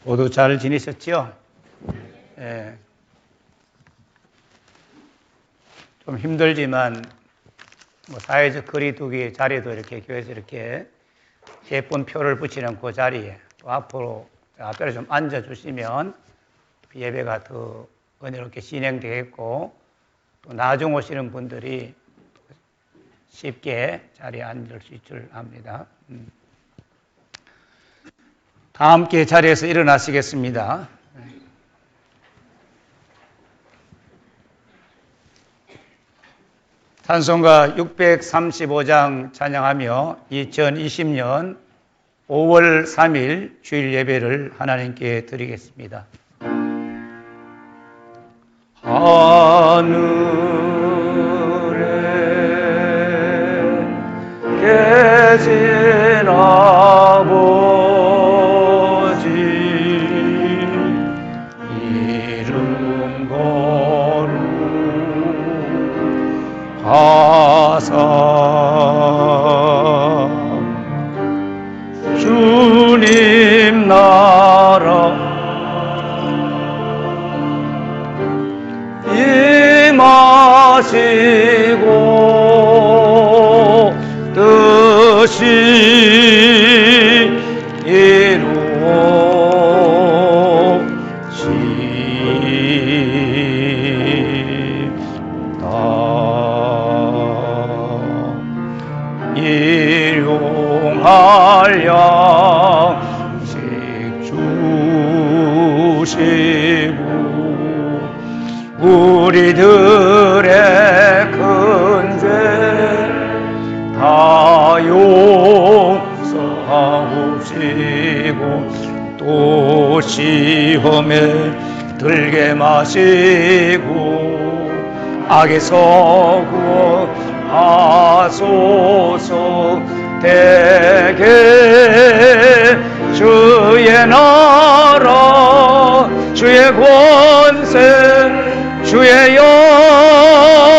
모두 잘 지내셨죠? 예. 좀 힘들지만 사회적 거리두기 자리도 이렇게 교회에서 이렇게 예쁜 표를 붙이는 그 자리에 또 앞으로 좀 앉아주시면 예배가 더 은혜롭게 진행되겠고 또 나중 오시는 분들이 쉽게 자리에 앉을 수 있을 줄 압니다. 다 함께 자리에서 일어나시겠습니다. 찬송가 635장 찬양하며 2020년 5월 3일 주일 예배를 하나님께 드리겠습니다. 하늘에 계신 아버지 이름 거룩하사 주님 나라 임하시고 뜻이 이루어지다. 일용할 양식 주시고 우리들의 큰 죄 다 용서하시고 또 시험에 들게 마시고 악에서 구원하소서. 대개 주의 나라 주의 권세 주의 영원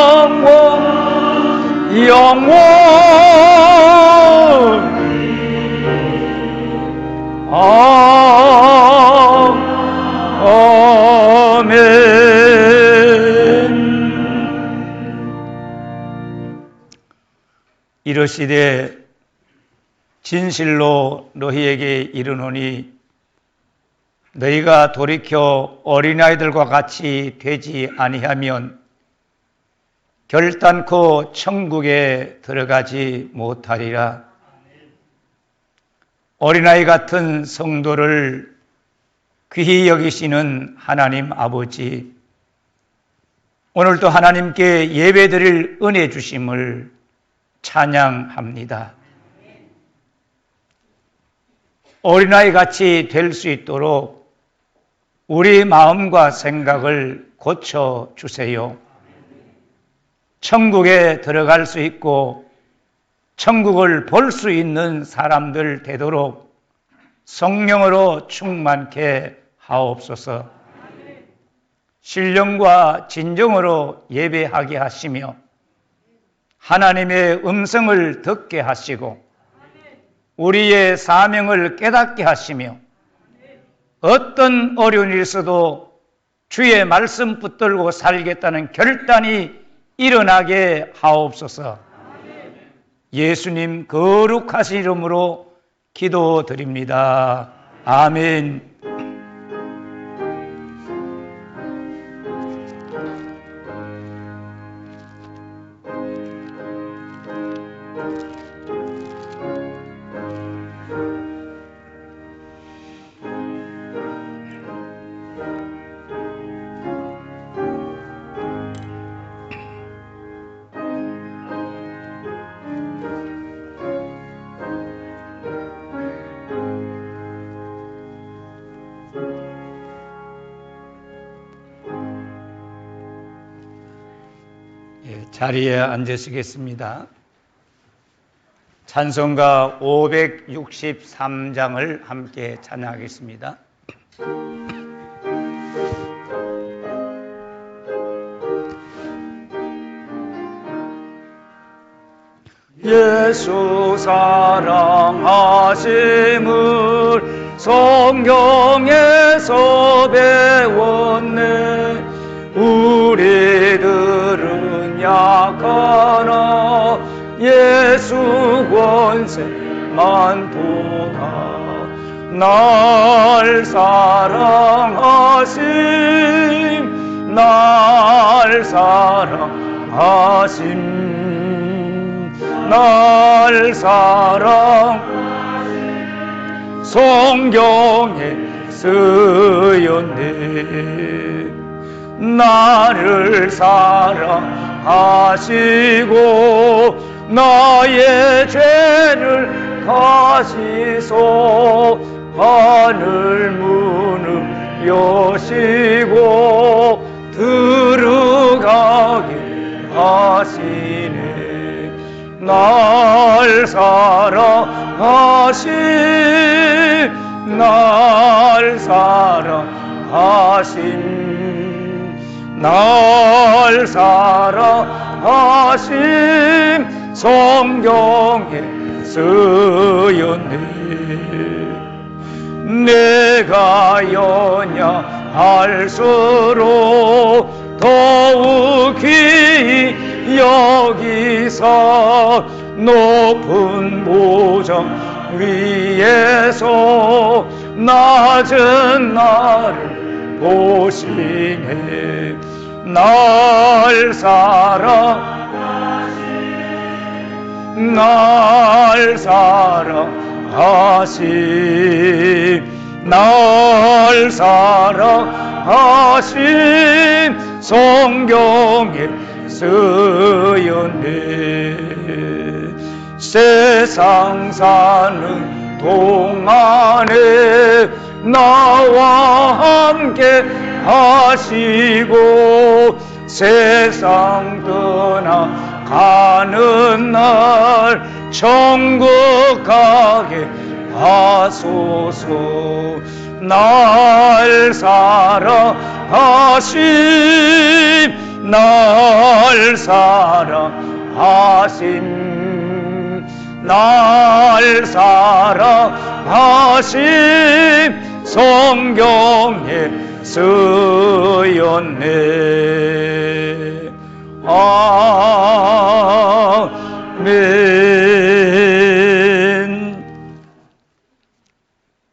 아멘. 이르시되 진실로 너희에게 이르노니 너희가 돌이켜 어린아이들과 같이 되지 아니하면 결단코 천국에 들어가지 못하리라. 어린아이 같은 성도를 귀히 여기시는 하나님 아버지, 오늘도 하나님께 예배드릴 은혜 주심을 찬양합니다. 어린아이 같이 될 수 있도록 우리 마음과 생각을 고쳐주세요. 천국에 들어갈 수 있고 천국을 볼 수 있는 사람들 되도록 성령으로 충만케 하옵소서. 신령과 진정으로 예배하게 하시며 하나님의 음성을 듣게 하시고 우리의 사명을 깨닫게 하시며 어떤 어려운 일이 있어도 주의 말씀 붙들고 살겠다는 결단이 일어나게 하옵소서. 예수님 거룩하신 이름으로 기도드립니다. 아멘. 자리에 앉으시겠습니다. 찬송가 563장을 함께 찬양하겠습니다. 예수 사랑하심을 성경에서 배웠네. 우리들은 약하나 예수 권세만 보나. 날 사랑하심, 날 사랑하심, 날 사랑하심. 성경에 쓰였네. 나를 사랑하시고 나의 죄를 가시소. 하늘 문을 여시고 들어가게 하시네. 날 사랑하시, 날 사랑하심, 날 사랑하심. 성경에 쓰였네. 내가 연약할수록 더욱 귀히 여기사 높은 보좌 위에서 낮은 나를 보시네. 날 사랑하심, 날 사랑하심, 날 사랑하심. 성경에 쓰였네. 세상 사는 동안에 나와 함께 하시고 세상 떠나가는 날 천국 가게 하소서. 날 사랑하심, 날 사랑하심, 날 사랑하심. 성경에 쓰였네. 아멘.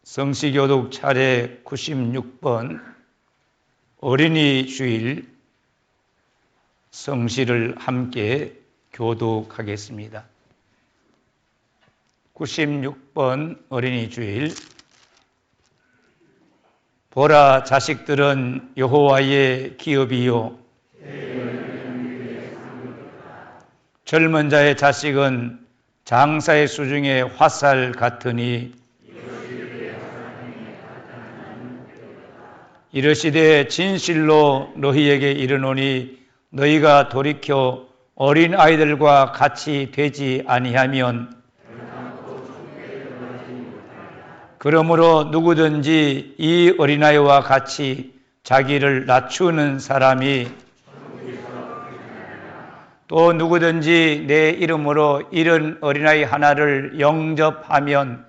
성시교독 차례 96번 어린이 주일 성시를 함께 교독하겠습니다. 96번 어린이 주일. 보라, 자식들은 여호와의 기업이요 젊은 자의 자식은 장사의 수중에 화살 같으니 이르시되 진실로 너희에게 이르노니 너희가 돌이켜 어린 아이들과 같이 되지 아니하면 그러므로 누구든지 이 어린아이와 같이 자기를 낮추는 사람이 또 누구든지 내 이름으로 이런 어린아이 하나를 영접하면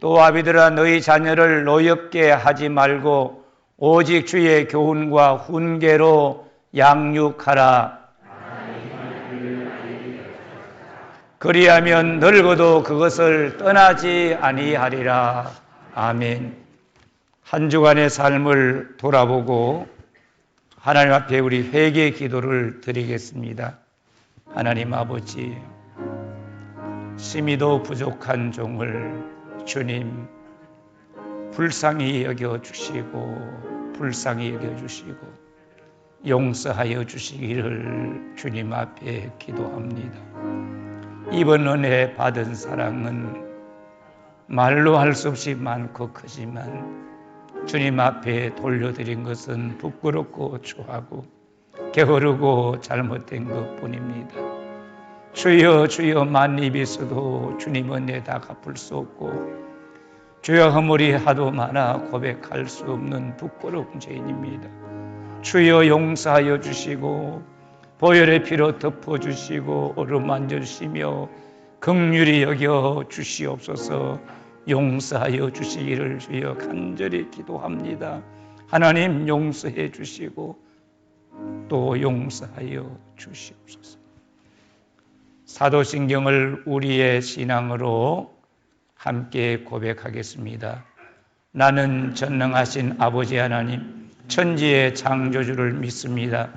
또 아비들아 너희 자녀를 노엽게 하지 말고 오직 주의 교훈과 훈계로 양육하라. 그리하면 늙어도 그것을 떠나지 아니하리라. 아멘. 한 주간의 삶을 돌아보고 하나님 앞에 우리 회개 기도를 드리겠습니다. 하나님 아버지, 심히도 부족한 종을 주님 불쌍히 여겨주시고 불쌍히 여겨주시고 용서하여 주시기를 주님 앞에 기도합니다. 이번 은혜 받은 사랑은 말로 할 수 없이 많고 크지만 주님 앞에 돌려드린 것은 부끄럽고 초하고 게으르고 잘못된 것뿐입니다. 주여 주여 만입 있어도 주님 은혜 다 갚을 수 없고 주여 허물이 하도 많아 고백할 수 없는 부끄러운 죄인입니다. 주여 용서하여 주시고 보혈의 피로 덮어주시고 어루만져 주시며 긍휼히 여겨 주시옵소서. 용서하여 주시기를 주여 간절히 기도합니다. 하나님 용서해 주시고 또 용서하여 주시옵소서. 사도신경을 우리의 신앙으로 함께 고백하겠습니다. 나는 전능하신 아버지 하나님, 천지의 창조주를 믿습니다.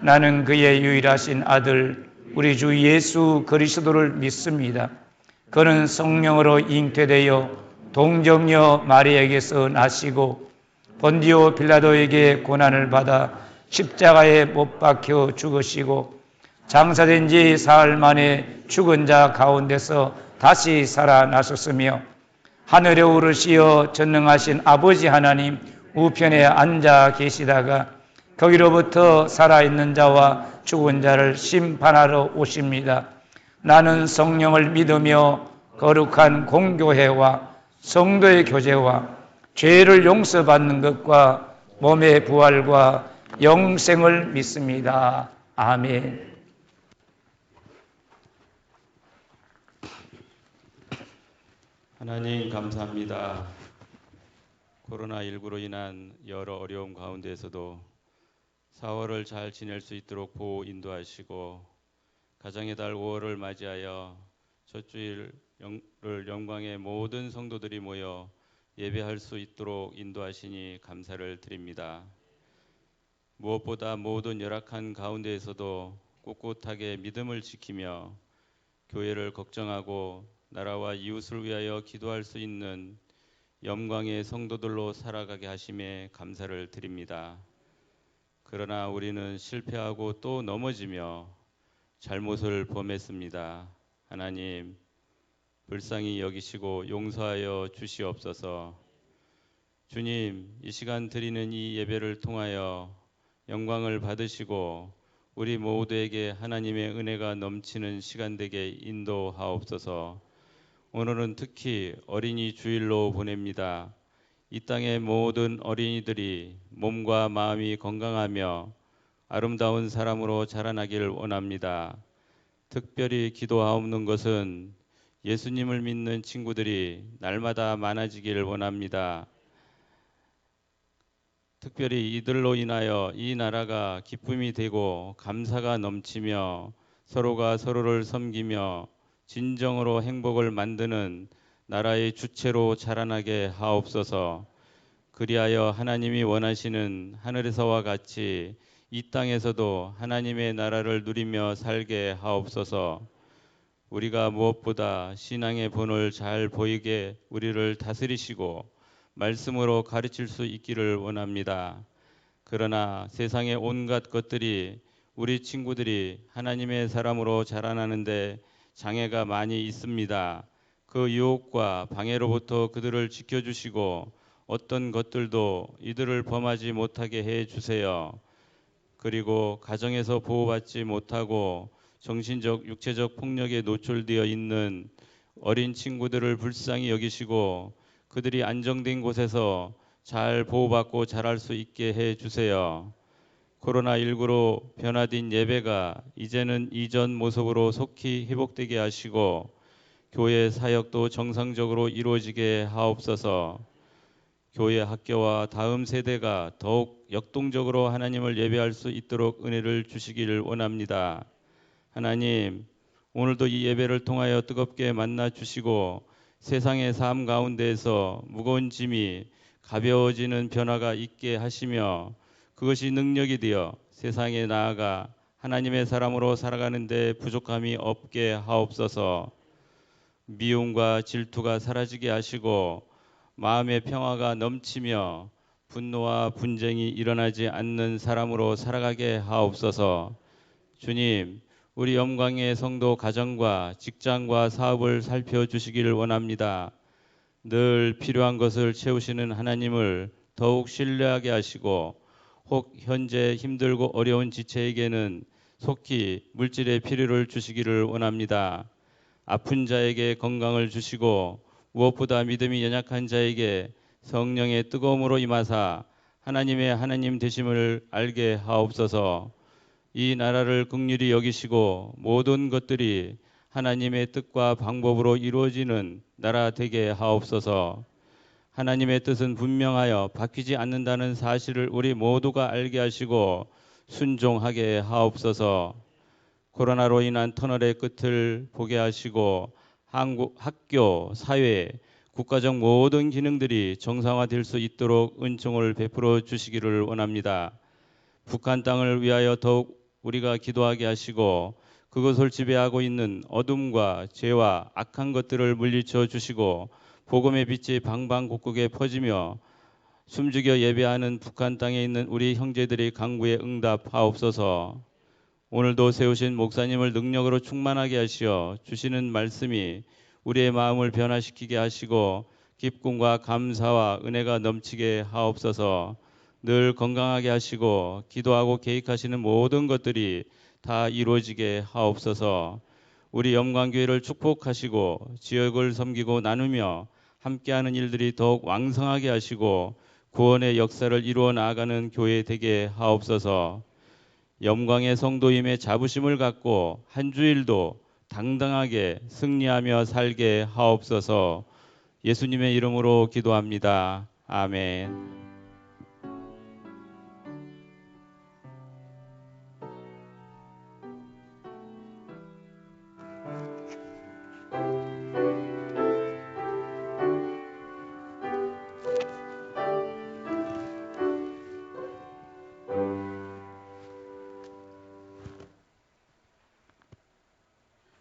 나는 그의 유일하신 아들 우리 주 예수 그리스도를 믿습니다. 그는 성령으로 잉태되어 동정녀 마리아에게서 나시고 본디오 빌라도에게 고난을 받아 십자가에 못 박혀 죽으시고 장사된 지 사흘 만에 죽은 자 가운데서 다시 살아나셨으며 하늘에 오르시어 전능하신 아버지 하나님 우편에 앉아 계시다가 거기로부터 살아있는 자와 죽은 자를 심판하러 오십니다. 나는 성령을 믿으며 거룩한 공교회와 성도의 교제와 죄를 용서받는 것과 몸의 부활과 영생을 믿습니다. 아멘. 하나님 감사합니다. 코로나19로 인한 여러 어려움 가운데에서도 4월을 잘 지낼 수 있도록 보호 인도하시고 가정의 달 5월을 맞이하여 첫 주일을 영광의 모든 성도들이 모여 예배할 수 있도록 인도하시니 감사를 드립니다. 무엇보다 모든 열악한 가운데에서도 꿋꿋하게 믿음을 지키며 교회를 걱정하고 나라와 이웃을 위하여 기도할 수 있는 영광의 성도들로 살아가게 하심에 감사를 드립니다. 그러나 우리는 실패하고 또 넘어지며 잘못을 범했습니다. 하나님, 불쌍히 여기시고 용서하여 주시옵소서. 주님, 이 시간 드리는 이 예배를 통하여 영광을 받으시고 우리 모두에게 하나님의 은혜가 넘치는 시간 되게 인도하옵소서. 오늘은 특히 어린이 주일로 보냅니다. 이 땅의 모든 어린이들이 몸과 마음이 건강하며 아름다운 사람으로 자라나기를 원합니다. 특별히 기도하옵는 것은 예수님을 믿는 친구들이 날마다 많아지기를 원합니다. 특별히 이들로 인하여 이 나라가 기쁨이 되고 감사가 넘치며 서로가 서로를 섬기며 진정으로 행복을 만드는 나라의 주체로 자라나게 하옵소서. 그리하여 하나님이 원하시는 하늘에서와 같이 이 땅에서도 하나님의 나라를 누리며 살게 하옵소서. 우리가 무엇보다 신앙의 본을 잘 보이게 우리를 다스리시고 말씀으로 가르칠 수 있기를 원합니다. 그러나 세상의 온갖 것들이 우리 친구들이 하나님의 사람으로 자라나는데 장애가 많이 있습니다. 그 유혹과 방해로부터 그들을 지켜주시고 어떤 것들도 이들을 범하지 못하게 해주세요. 그리고 가정에서 보호받지 못하고 정신적, 육체적 폭력에 노출되어 있는 어린 친구들을 불쌍히 여기시고 그들이 안정된 곳에서 잘 보호받고 자랄 수 있게 해주세요. 코로나19로 변화된 예배가 이제는 이전 모습으로 속히 회복되게 하시고 교회 사역도 정상적으로 이루어지게 하옵소서. 교회 학교와 다음 세대가 더욱 역동적으로 하나님을 예배할 수 있도록 은혜를 주시기를 원합니다. 하나님, 오늘도 이 예배를 통하여 뜨겁게 만나 주시고 세상의 삶 가운데에서 무거운 짐이 가벼워지는 변화가 있게 하시며 그것이 능력이 되어 세상에 나아가 하나님의 사람으로 살아가는 데 부족함이 없게 하옵소서. 미움과 질투가 사라지게 하시고 마음의 평화가 넘치며 분노와 분쟁이 일어나지 않는 사람으로 살아가게 하옵소서. 주님, 우리 영광의 성도 가정과 직장과 사업을 살펴주시기를 원합니다. 늘 필요한 것을 채우시는 하나님을 더욱 신뢰하게 하시고 혹 현재 힘들고 어려운 지체에게는 속히 물질의 필요를 주시기를 원합니다. 아픈 자에게 건강을 주시고 무엇보다 믿음이 연약한 자에게 성령의 뜨거움으로 임하사 하나님의 하나님 되심을 알게 하옵소서. 이 나라를 긍휼히 여기시고 모든 것들이 하나님의 뜻과 방법으로 이루어지는 나라 되게 하옵소서. 하나님의 뜻은 분명하여 바뀌지 않는다는 사실을 우리 모두가 알게 하시고 순종하게 하옵소서. 코로나로 인한 터널의 끝을 보게 하시고 한국 학교, 사회, 국가적 모든 기능들이 정상화될 수 있도록 은총을 베풀어 주시기를 원합니다. 북한 땅을 위하여 더욱 우리가 기도하게 하시고 그것을 지배하고 있는 어둠과 죄와 악한 것들을 물리쳐 주시고 복음의 빛이 방방곡곡에 퍼지며 숨죽여 예배하는 북한 땅에 있는 우리 형제들의 간구에 응답하옵소서. 오늘도 세우신 목사님을 능력으로 충만하게 하시어 주시는 말씀이 우리의 마음을 변화시키게 하시고 기쁨과 감사와 은혜가 넘치게 하옵소서. 늘 건강하게 하시고 기도하고 계획하시는 모든 것들이 다 이루어지게 하옵소서. 우리 영광교회를 축복하시고 지역을 섬기고 나누며 함께하는 일들이 더욱 왕성하게 하시고 구원의 역사를 이루어 나아가는 교회 되게 하옵소서. 영광의 성도임의 자부심을 갖고 한 주일도 당당하게 승리하며 살게 하옵소서. 예수님의 이름으로 기도합니다. 아멘.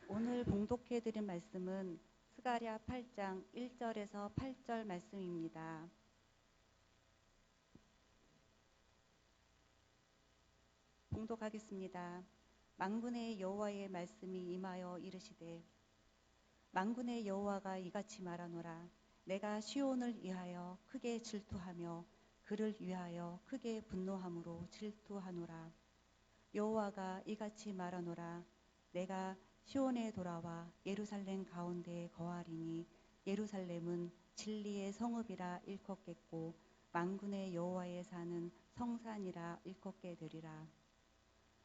오늘 봉독해 드린 말씀은 스가랴 8장 1절에서 8절 말씀입니다. 봉독하겠습니다. 만군의 여호와의 말씀이 임하여 이르시되 만군의 여호와가 이같이 말하노라. 내가 시온을 위하여 크게 질투하며 그를 위하여 크게 분노함으로 질투하노라. 여호와가 이같이 말하노라. 내가 시온에 돌아와 예루살렘 가운데에 거하리니 예루살렘은 진리의 성읍이라 일컫겠고 만군의 여호와의 산은 성산이라 일컫게 되리라.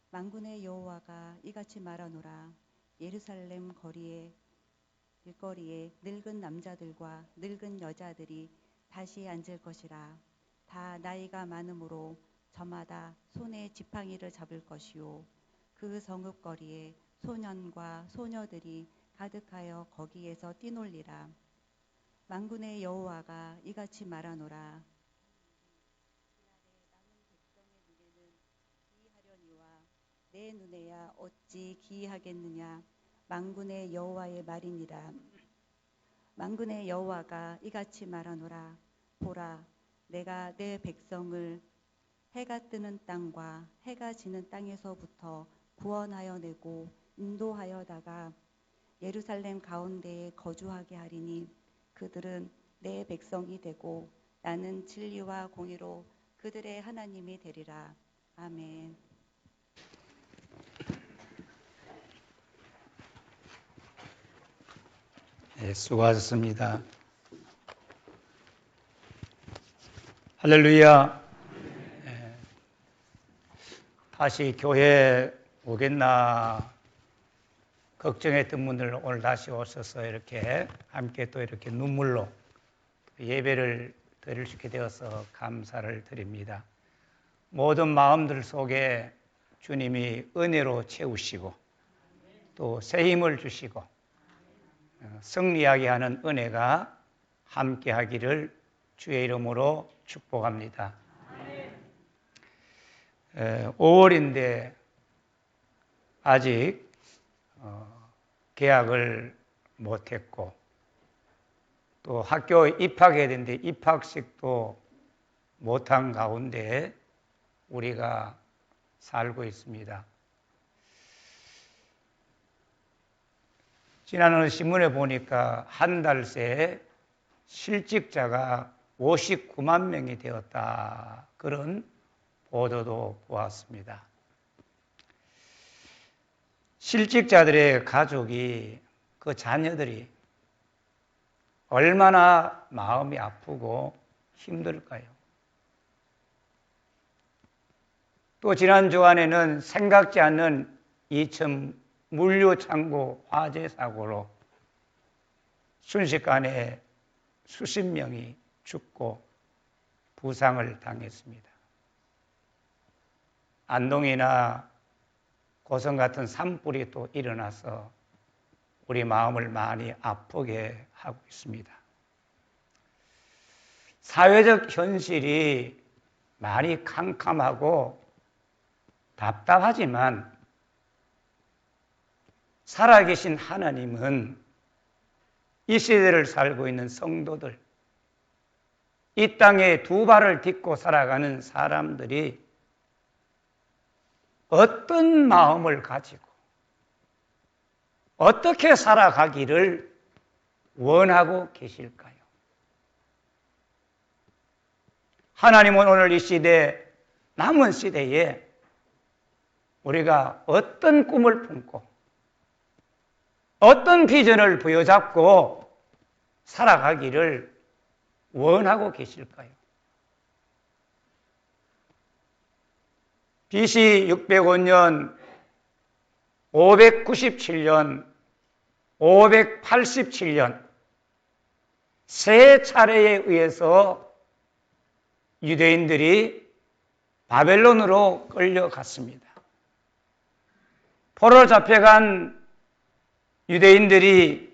만군의 여호와가 이같이 말하노라. 예루살렘 길거리에 늙은 남자들과 늙은 여자들이 다시 앉을 것이라. 다 나이가 많으므로 저마다 손에 지팡이를 잡을 것이요 그 성읍거리에 소년과 소녀들이 가득하여 거기에서 뛰놀리라. 만군의 여호와가 이같이 말하노라. 내 눈에야 어찌 기이하겠느냐. 만군의 여호와의 말이니라. 만군의 여호와가 이같이 말하노라. 보라, 내가 내 백성을 해가 뜨는 땅과 해가 지는 땅에서부터 구원하여 내고 인도하여다가 예루살렘 가운데에 거주하게 하리니 그들은 내 백성이 되고 나는 진리와 공의로 그들의 하나님이 되리라. 아멘. 네, 수고하셨습니다. 할렐루야. 다시 교회 오겠나 걱정했던 분들 오늘 다시 오셔서 이렇게 함께 또 이렇게 눈물로 예배를 드릴 수 있게 되어서 감사를 드립니다. 모든 마음들 속에 주님이 은혜로 채우시고 또 새 힘을 주시고 승리하게 하는 은혜가 함께 하기를 주의 이름으로 축복합니다. 5월인데 아직 계약을 못했고 또 학교에 입학해야 되는데 입학식도 못한 가운데 우리가 살고 있습니다. 지난해 신문에 보니까 한 달 새에 실직자가 59만 명이 되었다. 그런 보도도 보았습니다. 실직자들의 가족이, 그 자녀들이 얼마나 마음이 아프고 힘들까요? 또 지난 주간에는 생각지 않는 물류창고 화재 사고로 순식간에 수십 명이 죽고 부상을 당했습니다. 안동이나 고성 같은 산불이 또 일어나서 우리 마음을 많이 아프게 하고 있습니다. 사회적 현실이 많이 캄캄하고 답답하지만 살아계신 하나님은 이 시대를 살고 있는 성도들, 이 땅에 두 발을 딛고 살아가는 사람들이 어떤 마음을 가지고 어떻게 살아가기를 원하고 계실까요? 하나님은 오늘 이 시대, 남은 시대에 우리가 어떤 꿈을 품고 어떤 비전을 부여잡고 살아가기를 원하고 계실까요? BC 605년, 597년, 587년 세 차례에 의해서 유대인들이 바벨론으로 끌려갔습니다. 포로로 잡혀간 유대인들이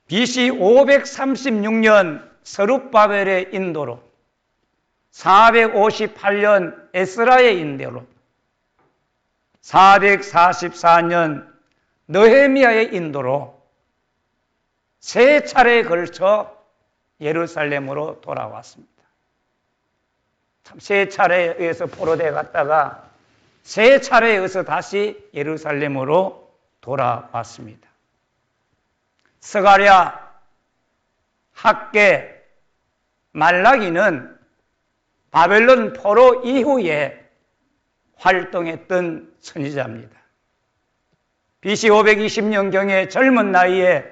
BC 536년 서룹바벨의 인도로, 458년 에스라의 인도로, 444년 느헤미야의 인도로 세 차례에 걸쳐 예루살렘으로 돌아왔습니다. 참 세 차례에 의해서 포로되어 갔다가 세 차례에 의해서 다시 예루살렘으로 돌아왔습니다. 스가랴, 학개, 말라기는 바벨론 포로 이후에 활동했던 선지자입니다. BC 520년경에 젊은 나이에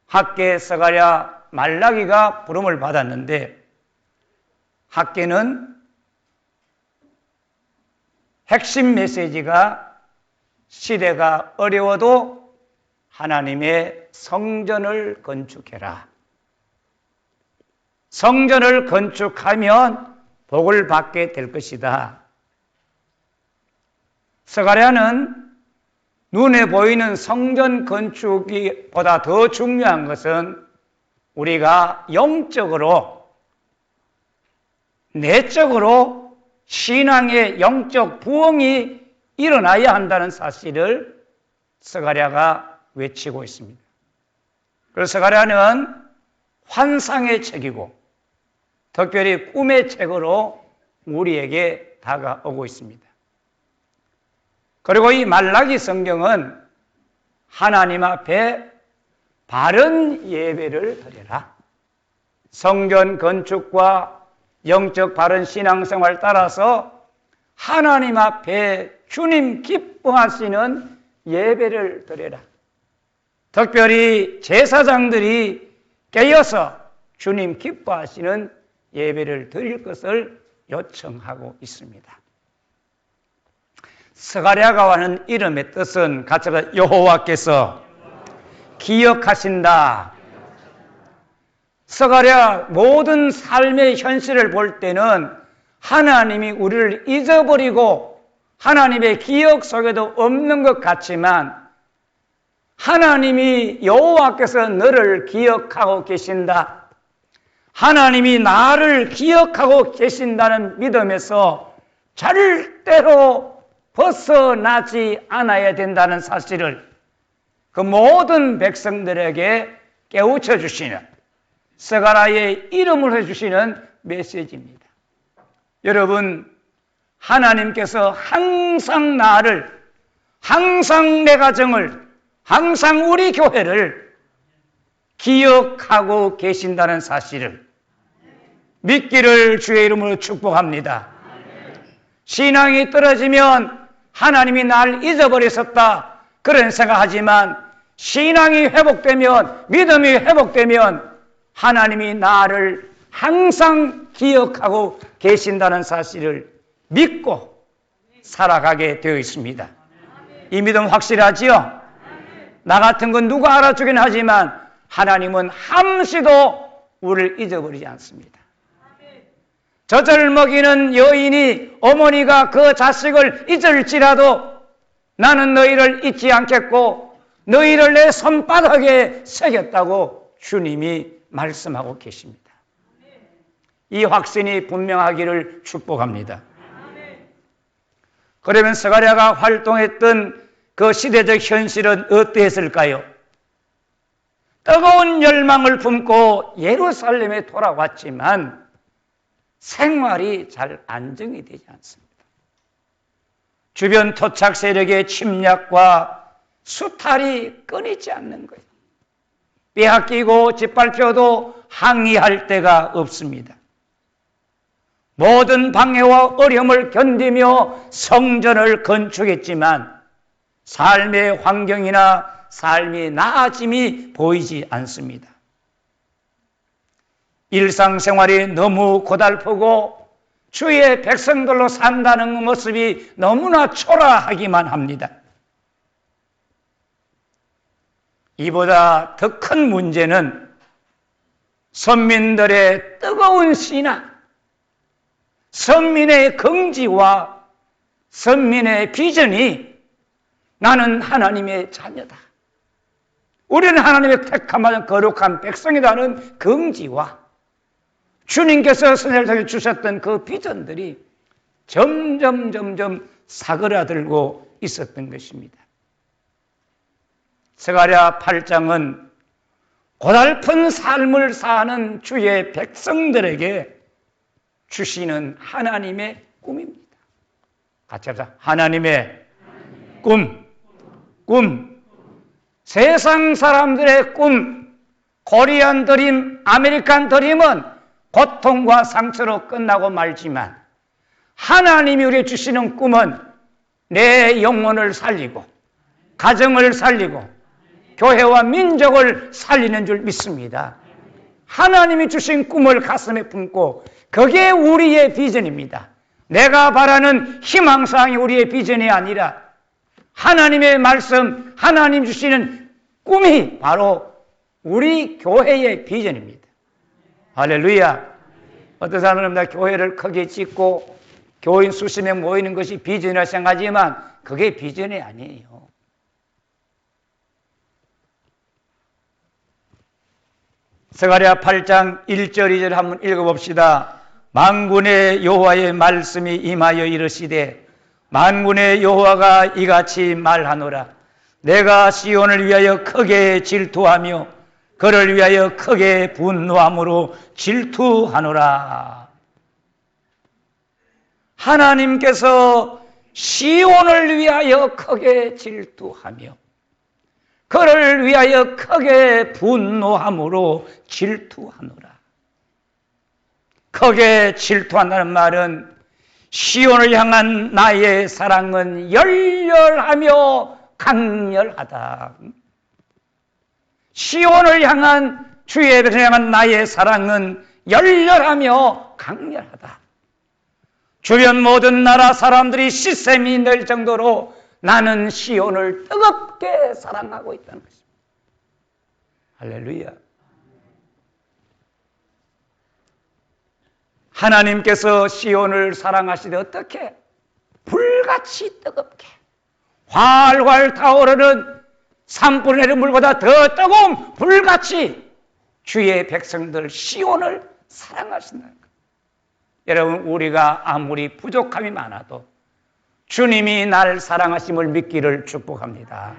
학개, 스가랴, 말라기가 부름을 받았는데 학개는 핵심 메시지가 시대가 어려워도 하나님의 성전을 건축해라. 성전을 건축하면 복을 받게 될 것이다. 스가랴는 눈에 보이는 성전 건축보다 더 중요한 것은 우리가 영적으로, 내적으로 신앙의 영적 부흥이 일어나야 한다는 사실을 스가랴가 외치고 있습니다. 그래서 스가랴는 환상의 책이고 특별히 꿈의 책으로 우리에게 다가오고 있습니다. 그리고 이 말라기 성경은 하나님 앞에 바른 예배를 드려라. 성전 건축과 영적 바른 신앙생활 따라서 하나님 앞에 주님 기뻐하시는 예배를 드려라. 특별히 제사장들이 깨어서 주님 기뻐하시는 예배를 드릴 것을 요청하고 있습니다. 스가랴가 하는 이름의 뜻은 같이 여호와께서 기억하신다. 스가랴 모든 삶의 현실을 볼 때는 하나님이 우리를 잊어버리고 하나님의 기억 속에도 없는 것 같지만 하나님이 여호와께서 너를 기억하고 계신다. 하나님이 나를 기억하고 계신다는 믿음에서 절대로 벗어나지 않아야 된다는 사실을 그 모든 백성들에게 깨우쳐 주시는 스가랴의 이름을 해주시는 메시지입니다. 여러분, 하나님께서 항상 나를, 항상 내 가정을, 항상 우리 교회를 기억하고 계신다는 사실을 믿기를 주의 이름으로 축복합니다. 신앙이 떨어지면 하나님이 나를 잊어버렸었다 그런 생각하지만 신앙이 회복되면, 믿음이 회복되면 하나님이 나를 항상 기억하고 계신다는 사실을 믿고 살아가게 되어 있습니다. 이 믿음 확실하지요? 나 같은 건 누가 알아주긴 하지만 하나님은 함시도 우리를 잊어버리지 않습니다. 젖을 먹이는 여인이 어머니가 그 자식을 잊을지라도 나는 너희를 잊지 않겠고 너희를 내 손바닥에 새겼다고 주님이 말씀하고 계십니다. 이 확신이 분명하기를 축복합니다. 그러면 스가랴가 활동했던 그 시대적 현실은 어떠했을까요? 뜨거운 열망을 품고 예루살렘에 돌아왔지만 생활이 잘 안정이 되지 않습니다. 주변 토착 세력의 침략과 수탈이 끊이지 않는 거예요. 빼앗기고 짓밟혀도 항의할 데가 없습니다. 모든 방해와 어려움을 견디며 성전을 건축했지만 삶의 환경이나 삶의 나아짐이 보이지 않습니다. 일상생활이 너무 고달프고 주의 백성들로 산다는 모습이 너무나 초라하기만 합니다. 이보다 더 큰 문제는 선민들의 뜨거운 신앙, 선민의 긍지와 선민의 비전이 나는 하나님의 자녀다. 우리는 하나님의 택함받은 거룩한 백성이라는 긍지와 주님께서 선생을 통해 주셨던 그 비전들이 점점 사그라들고 있었던 것입니다. 스가랴 8장은 고달픈 삶을 사는 주의 백성들에게 주시는 하나님의 꿈입니다. 같이 합시다. 하나님의 꿈. 세상 사람들의 꿈, 코리안 드림, 아메리칸 드림은 고통과 상처로 끝나고 말지만 하나님이 우리에게 주시는 꿈은 내 영혼을 살리고 가정을 살리고 교회와 민족을 살리는 줄 믿습니다. 하나님이 주신 꿈을 가슴에 품고 그게 우리의 비전입니다. 내가 바라는 희망사항이 우리의 비전이 아니라 하나님의 말씀, 하나님 주시는 꿈이 바로 우리 교회의 비전입니다. 할렐루야. 어떤 사람은 나 교회를 크게 짓고 교인 수십 명 모이는 것이 비전이라 생각하지만 그게 비전이 아니에요. 스가랴 8장 1절 2절 한번 읽어봅시다. 만군의 여호와의 말씀이 임하여 이르시되 만군의 여호와가 이같이 말하노라. 내가 시온을 위하여 크게 질투하며 그를 위하여 크게 분노함으로 질투하노라. 하나님께서 시온을 위하여 크게 질투하며 그를 위하여 크게 분노함으로 질투하노라. 크게 질투한다는 말은 시온을 향한 나의 사랑은 열렬하며 강렬하다. 시온을 향한 주의 백성을 향한 나의 사랑은 열렬하며 강렬하다. 주변 모든 나라 사람들이 시샘이 낼 정도로 나는 시온을 뜨겁게 사랑하고 있다는 것입니다. 할렐루야. 하나님께서 시온을 사랑하시되 어떻게? 불같이 뜨겁게 활활 타오르는 산불 내린 물보다 더 뜨거운 불같이 주의 백성들 시온을 사랑하신다는 것. 여러분, 우리가 아무리 부족함이 많아도 주님이 날 사랑하심을 믿기를 축복합니다.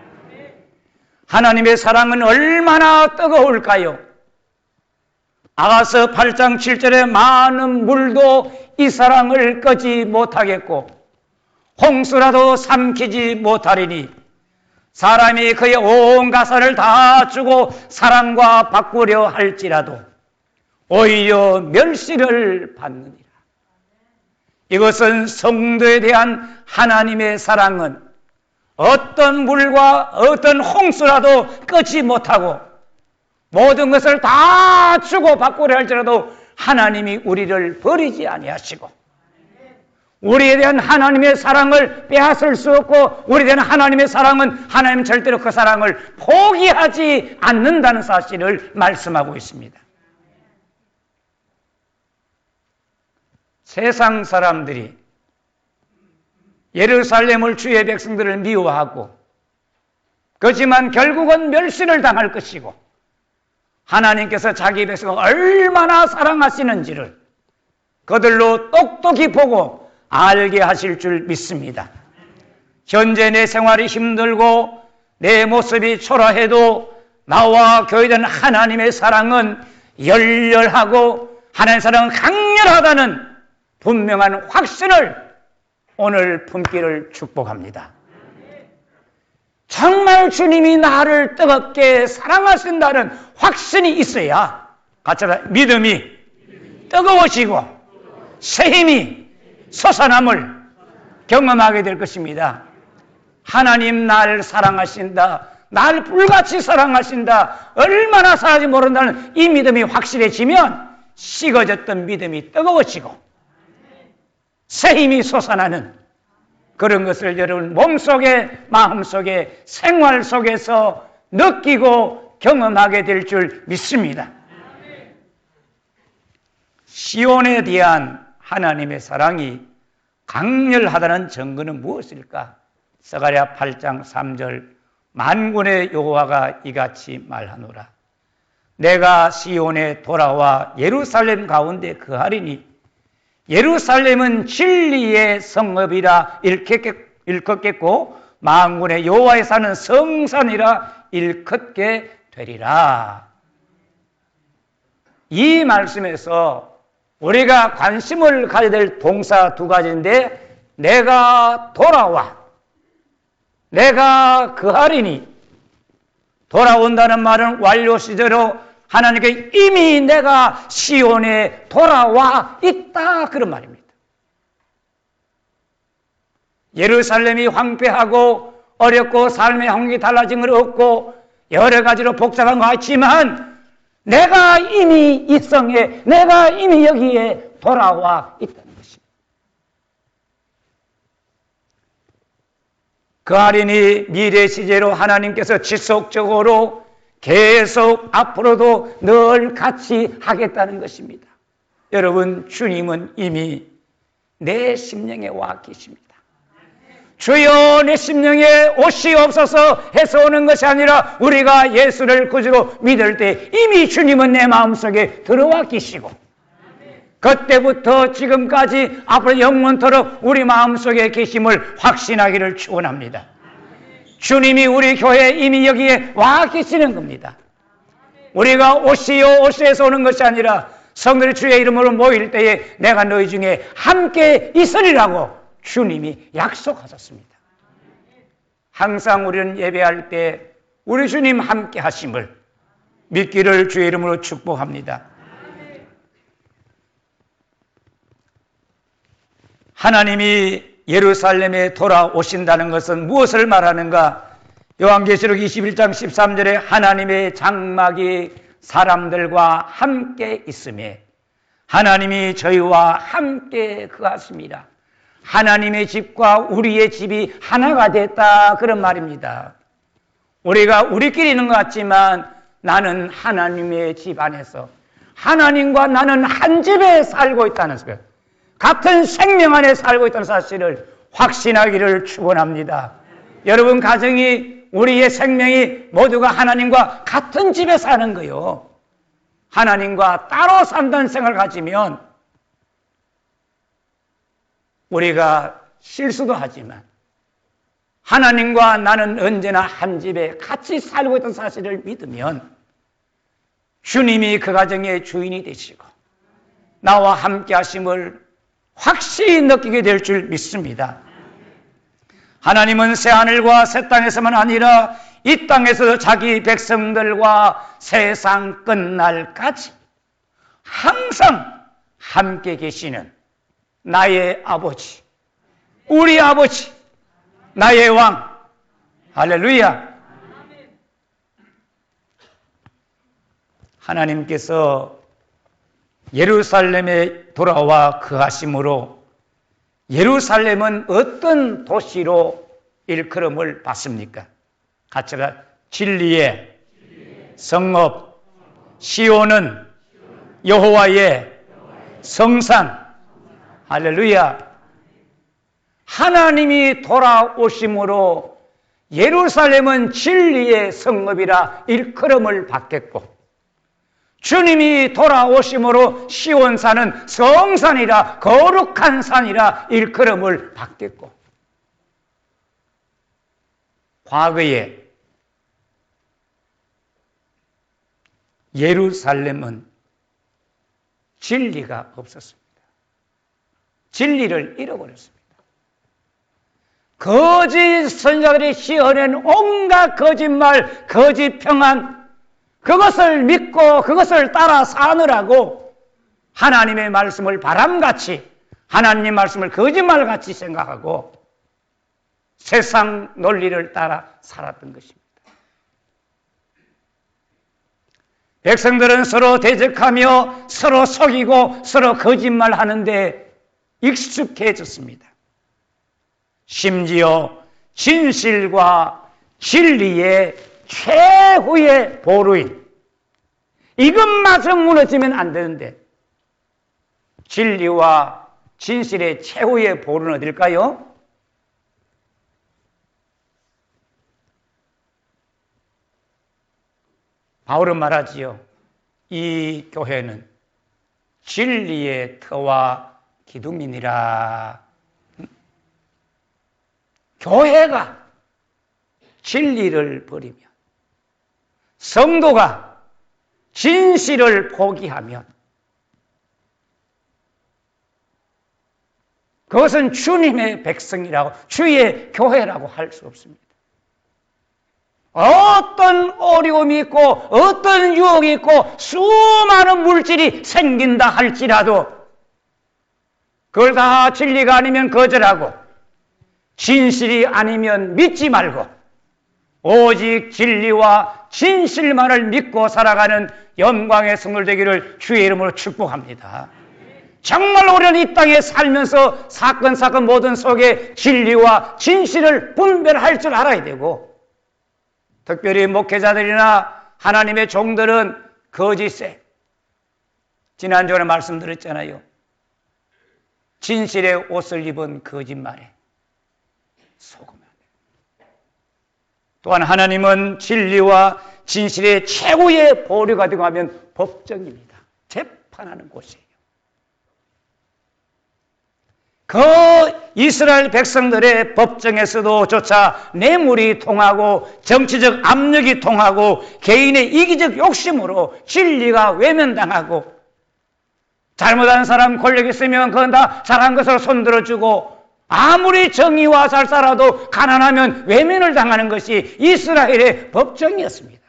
하나님의 사랑은 얼마나 뜨거울까요? 아가서 8장 7절에 많은 물도 이 사랑을 끄지 못하겠고 홍수라도 삼키지 못하리니 사람이 그의 온 가사를 다 주고 사랑과 바꾸려 할지라도 오히려 멸시를 받느니라. 이것은 성도에 대한 하나님의 사랑은 어떤 물과 어떤 홍수라도 끄지 못하고 모든 것을 다 주고 바꾸려 할지라도 하나님이 우리를 버리지 아니하시고 우리에 대한 하나님의 사랑을 빼앗을 수 없고 우리에 대한 하나님의 사랑은 하나님 절대로 그 사랑을 포기하지 않는다는 사실을 말씀하고 있습니다. 세상 사람들이 예루살렘을 주의 백성들을 미워하고 그렇지만 결국은 멸시를 당할 것이고 하나님께서 자기 백성을 얼마나 사랑하시는지를 그들로 똑똑히 보고 알게 하실 줄 믿습니다. 현재 내 생활이 힘들고 내 모습이 초라해도 나와 교회된 하나님의 사랑은 열렬하고 하나님의 사랑은 강렬하다는 분명한 확신을 오늘 품기를 축복합니다. 정말 주님이 나를 뜨겁게 사랑하신다는 확신이 있어야 같이 믿음이 뜨거워지고 새 힘이 솟아남을 경험하게 될 것입니다. 하나님 날 사랑하신다. 날 불같이 사랑하신다. 얼마나 사랑하지 모른다는 이 믿음이 확실해지면 식어졌던 믿음이 뜨거워지고 새 힘이 솟아나는 그런 것을 여러분 몸속에 마음속에 생활 속에서 느끼고 경험하게 될 줄 믿습니다. 시온에 대한 하나님의 사랑이 강렬하다는 증거는 무엇일까? 스가랴 8장 3절 만군의 여호와가 이같이 말하노라. 내가 시온에 돌아와 예루살렘 가운데 거하리니 예루살렘은 진리의 성읍이라 일컫겠고 만군의 여호와에 사는 성산이라 일컫게 되리라. 이 말씀에서 우리가 관심을 가져야 될 동사 두 가지인데 내가 돌아와 내가 거하리니 돌아온다는 말은 완료 시제로 하나님께 이미 내가 시온에 돌아와 있다 그런 말입니다. 예루살렘이 황폐하고 어렵고 삶의 환경이 달라진 건 없고 여러 가지로 복잡한 것 같지만 내가 이미 이 성에 내가 이미 여기에 돌아와 있다는 것입니다. 거하리니 미래 시제로 하나님께서 지속적으로 계속 앞으로도 늘 같이 하겠다는 것입니다. 여러분 주님은 이미 내 심령에 와 계십니다. 주여 내 심령에 오시옵소서 해서 오는 것이 아니라 우리가 예수를 구주로 믿을 때 이미 주님은 내 마음속에 들어와 계시고 그때부터 지금까지 앞으로 영원토록 우리 마음속에 계심을 확신하기를 축원합니다. 주님이 우리 교회에 이미 여기에 와 계시는 겁니다. 우리가 오시오 오시에서 오는 것이 아니라 성도들이 주의 이름으로 모일 때에 내가 너희 중에 함께 있으리라고 주님이 약속하셨습니다. 항상 우리는 예배할 때 우리 주님 함께 하심을 믿기를 주의 이름으로 축복합니다. 하나님이 예루살렘에 돌아오신다는 것은 무엇을 말하는가? 요한계시록 21장 13절에 하나님의 장막이 사람들과 함께 있음에 하나님이 저희와 함께 거하십니다. 하나님의 집과 우리의 집이 하나가 됐다 그런 말입니다. 우리가 우리끼리 있는 것 같지만 나는 하나님의 집 안에서 하나님과 나는 한 집에 살고 있다는 것, 같은 생명 안에 살고 있다는 사실을 확신하기를 축원합니다. 여러분 가정이 우리의 생명이 모두가 하나님과 같은 집에 사는 거요. 하나님과 따로 산다는 생각을 가지면 우리가 실수도 하지만 하나님과 나는 언제나 한 집에 같이 살고 있다는 사실을 믿으면 주님이 그 가정의 주인이 되시고 나와 함께 하심을 확실히 느끼게 될 줄 믿습니다. 하나님은 새하늘과 새 땅에서만 아니라 이 땅에서도 자기 백성들과 세상 끝날까지 항상 함께 계시는 나의 아버지, 우리 아버지, 나의 왕, 할렐루야. 하나님께서 예루살렘에 돌아와 거하심으로 예루살렘은 어떤 도시로 일컬음을 받습니까? 같이가 진리의 성읍, 시온은 여호와의 성산. 할렐루야. 하나님이 돌아오심으로 예루살렘은 진리의 성읍이라 일컬음을 받겠고, 주님이 돌아오심으로 시온산은 성산이라 거룩한 산이라 일컬음을 받겠고, 과거에 예루살렘은 진리가 없었습니다. 진리를 잃어버렸습니다. 거짓 선지자들이 씌어낸 온갖 거짓말, 거짓 평안, 그것을 믿고 그것을 따라 사느라고 하나님의 말씀을 바람같이, 하나님 말씀을 거짓말같이 생각하고 세상 논리를 따라 살았던 것입니다. 백성들은 서로 대적하며 서로 속이고 서로 거짓말하는데 익숙해졌습니다. 심지어 진실과 진리의 최후의 보루인, 이것마저 무너지면 안 되는데, 진리와 진실의 최후의 보루는 어딜까요? 바울은 말하지요. 이 교회는 진리의 터와 기둥이니라. 교회가 진리를 버리면, 성도가 진실을 포기하면 그것은 주님의 백성이라고, 주의 교회라고 할 수 없습니다. 어떤 어려움이 있고 어떤 유혹이 있고 수많은 물질이 생긴다 할지라도 그걸 다 진리가 아니면 거절하고 진실이 아니면 믿지 말고 오직 진리와 진실만을 믿고 살아가는 영광의 성도들 되기를 주의 이름으로 축복합니다. 정말 우리는 이 땅에 살면서 사건 모든 속에 진리와 진실을 분별할 줄 알아야 되고, 특별히 목회자들이나 하나님의 종들은 거짓에, 지난주에 말씀드렸잖아요. 진실의 옷을 입은 거짓말에 속으면 안 돼요. 또한 하나님은 진리와 진실의 최고의 보류가 되고 하면 법정입니다. 재판하는 곳이에요. 그 이스라엘 백성들의 법정에서도 조차 뇌물이 통하고 정치적 압력이 통하고 개인의 이기적 욕심으로 진리가 외면당하고, 잘못한 사람 권력 있으면 그건 다 잘한 것으로 손들어주고, 아무리 정의와 잘 살아도 가난하면 외면을 당하는 것이 이스라엘의 법정이었습니다.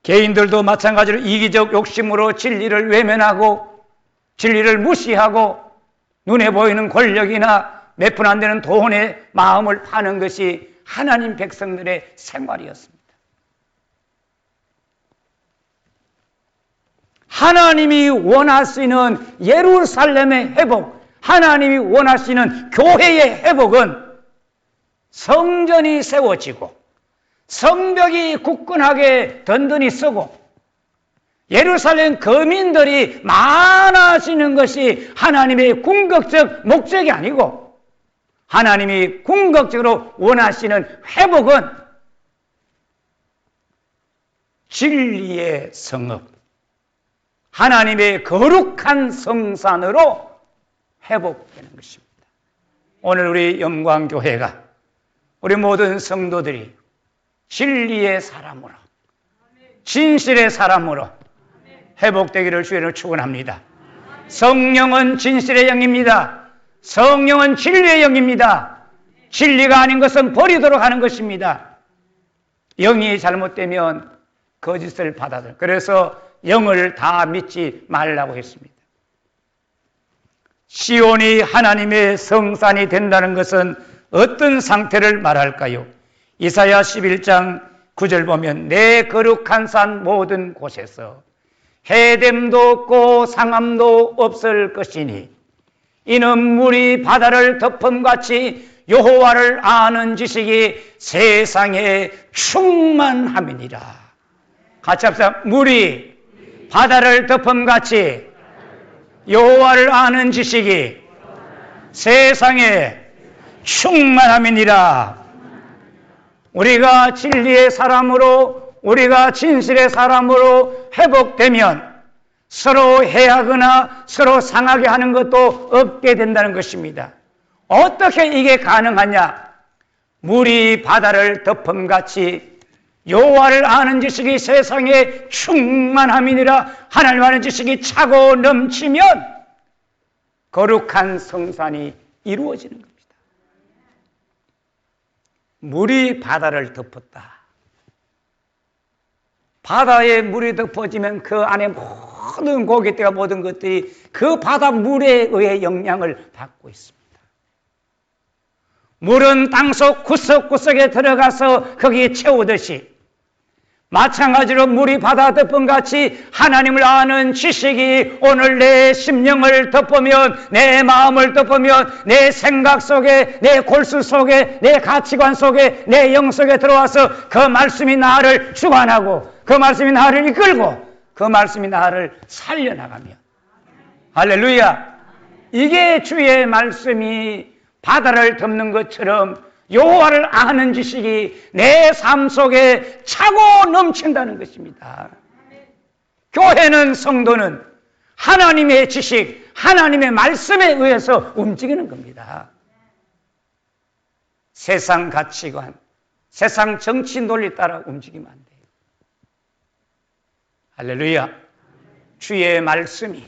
개인들도 마찬가지로 이기적 욕심으로 진리를 외면하고 진리를 무시하고 눈에 보이는 권력이나 몇 푼 안 되는 돈에 마음을 파는 것이 하나님 백성들의 생활이었습니다. 하나님이 원하시는 예루살렘의 회복, 하나님이 원하시는 교회의 회복은 성전이 세워지고 성벽이 굳건하게 든든히 서고 예루살렘 거민들이 많아지는 것이 하나님의 궁극적 목적이 아니고, 하나님이 궁극적으로 원하시는 회복은 진리의 성읍, 하나님의 거룩한 성산으로 회복되는 것입니다. 오늘 우리 영광교회가, 우리 모든 성도들이 진리의 사람으로, 진실의 사람으로 회복되기를 주의를 축원합니다. 성령은 진실의 영입니다. 성령은 진리의 영입니다. 진리가 아닌 것은 버리도록 하는 것입니다. 영이 잘못되면 거짓을 받아들여요. 그래서 영을 다 믿지 말라고 했습니다. 시온이 하나님의 성산이 된다는 것은 어떤 상태를 말할까요? 이사야 11장 9절 보면 내 거룩한 산 모든 곳에서 해됨도 없고 상함도 없을 것이니 이는 물이 바다를 덮음같이 여호와를 아는 지식이 세상에 충만함이니라. 같이 합시다. 물이 바다를 덮음같이 여호와를 아는 지식이 세상에 충만함이니라. 우리가 진리의 사람으로, 우리가 진실의 사람으로 회복되면 서로 해하거나 서로 상하게 하는 것도 없게 된다는 것입니다. 어떻게 이게 가능하냐? 물이 바다를 덮음같이 여호와를 아는 지식이 세상에 충만함이니라. 하나님 아는 지식이 차고 넘치면 거룩한 성산이 이루어지는 겁니다. 물이 바다를 덮었다. 바다에 물이 덮어지면 그 안에 모든 고깃대와 모든 것들이 그 바다 물에 의해 영향을 받고 있습니다. 물은 땅속 구석구석에 들어가서 거기에 채우듯이 마찬가지로 물이 바다 덮음같이 하나님을 아는 지식이 오늘 내 심령을 덮으면, 내 마음을 덮으면, 내 생각 속에, 내 골수 속에, 내 가치관 속에, 내 영 속에 들어와서 그 말씀이 나를 주관하고 그 말씀이 나를 이끌고 그 말씀이 나를 살려나가며, 할렐루야. 이게 주의 말씀이 바다를 덮는 것처럼 여호와를 아는 지식이 내 삶 속에 차고 넘친다는 것입니다. 교회는, 성도는 하나님의 지식, 하나님의 말씀에 의해서 움직이는 겁니다. 세상 가치관, 세상 정치 논리 따라 움직이면 안 돼요. 할렐루야. 주의 말씀이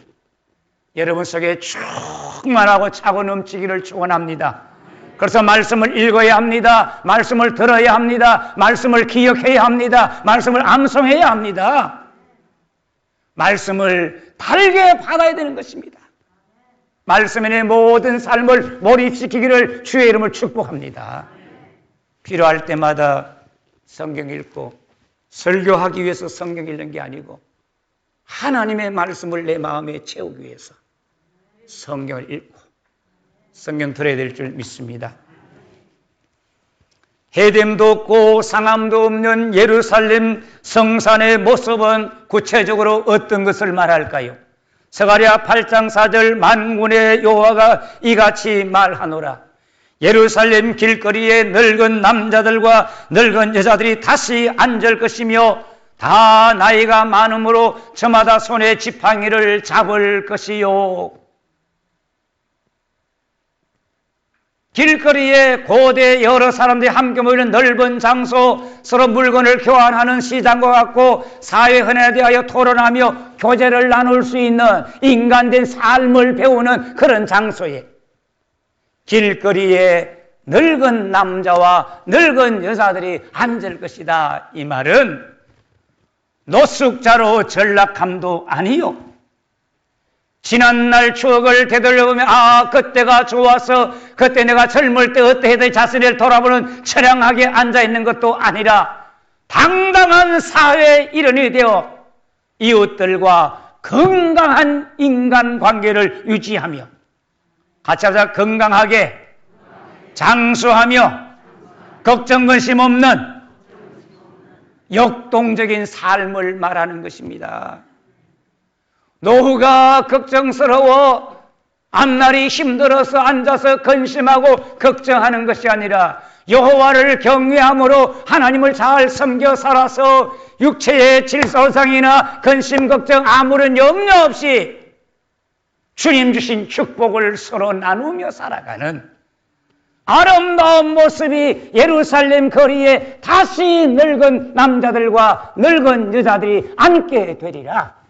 여러분 속에 충만하고 차고 넘치기를 축원합니다. 그래서 말씀을 읽어야 합니다. 말씀을 들어야 합니다. 말씀을 기억해야 합니다. 말씀을 암송해야 합니다. 말씀을 달게 받아야 되는 것입니다. 말씀에 내 모든 삶을 몰입시키기를 주의 이름을 축복합니다. 필요할 때마다 성경 읽고 설교하기 위해서 성경 읽는 게 아니고 하나님의 말씀을 내 마음에 채우기 위해서 성경을 읽고 성경 들어야 될 줄 믿습니다. 해됨도 없고 상함도 없는 예루살렘 성산의 모습은 구체적으로 어떤 것을 말할까요? 스가랴 8장 4절 만군의 여호와가 이같이 말하노라. 예루살렘 길거리에 늙은 남자들과 늙은 여자들이 다시 앉을 것이며 다 나이가 많으므로 저마다 손에 지팡이를 잡을 것이요. 길거리에 고대 여러 사람들이 함께 모이는 넓은 장소, 서로 물건을 교환하는 시장과 같고 사회 현안에 대하여 토론하며 교제를 나눌 수 있는 인간된 삶을 배우는 그런 장소에 길거리에 늙은 남자와 늙은 여자들이 앉을 것이다. 이 말은 노숙자로 전락함도 아니요, 지난날 추억을 되돌려보면 그때가 좋아서 그때 내가 젊을 때 어떠했던 자신을 돌아보는 처량하게 앉아있는 것도 아니라 당당한 사회의 일원이 되어 이웃들과 건강한 인간관계를 유지하며 같이 하자. 건강하게 장수하며 걱정 근심 없는 역동적인 삶을 말하는 것입니다. 노후가 걱정스러워 앞날이 힘들어서 앉아서 근심하고 걱정하는 것이 아니라 여호와를 경외함으로 하나님을 잘 섬겨 살아서 육체의 질서상이나 근심 걱정 아무런 염려 없이 주님 주신 축복을 서로 나누며 살아가는 아름다운 모습이 예루살렘 거리에 다시 늙은 남자들과 늙은 여자들이 앉게 되리라.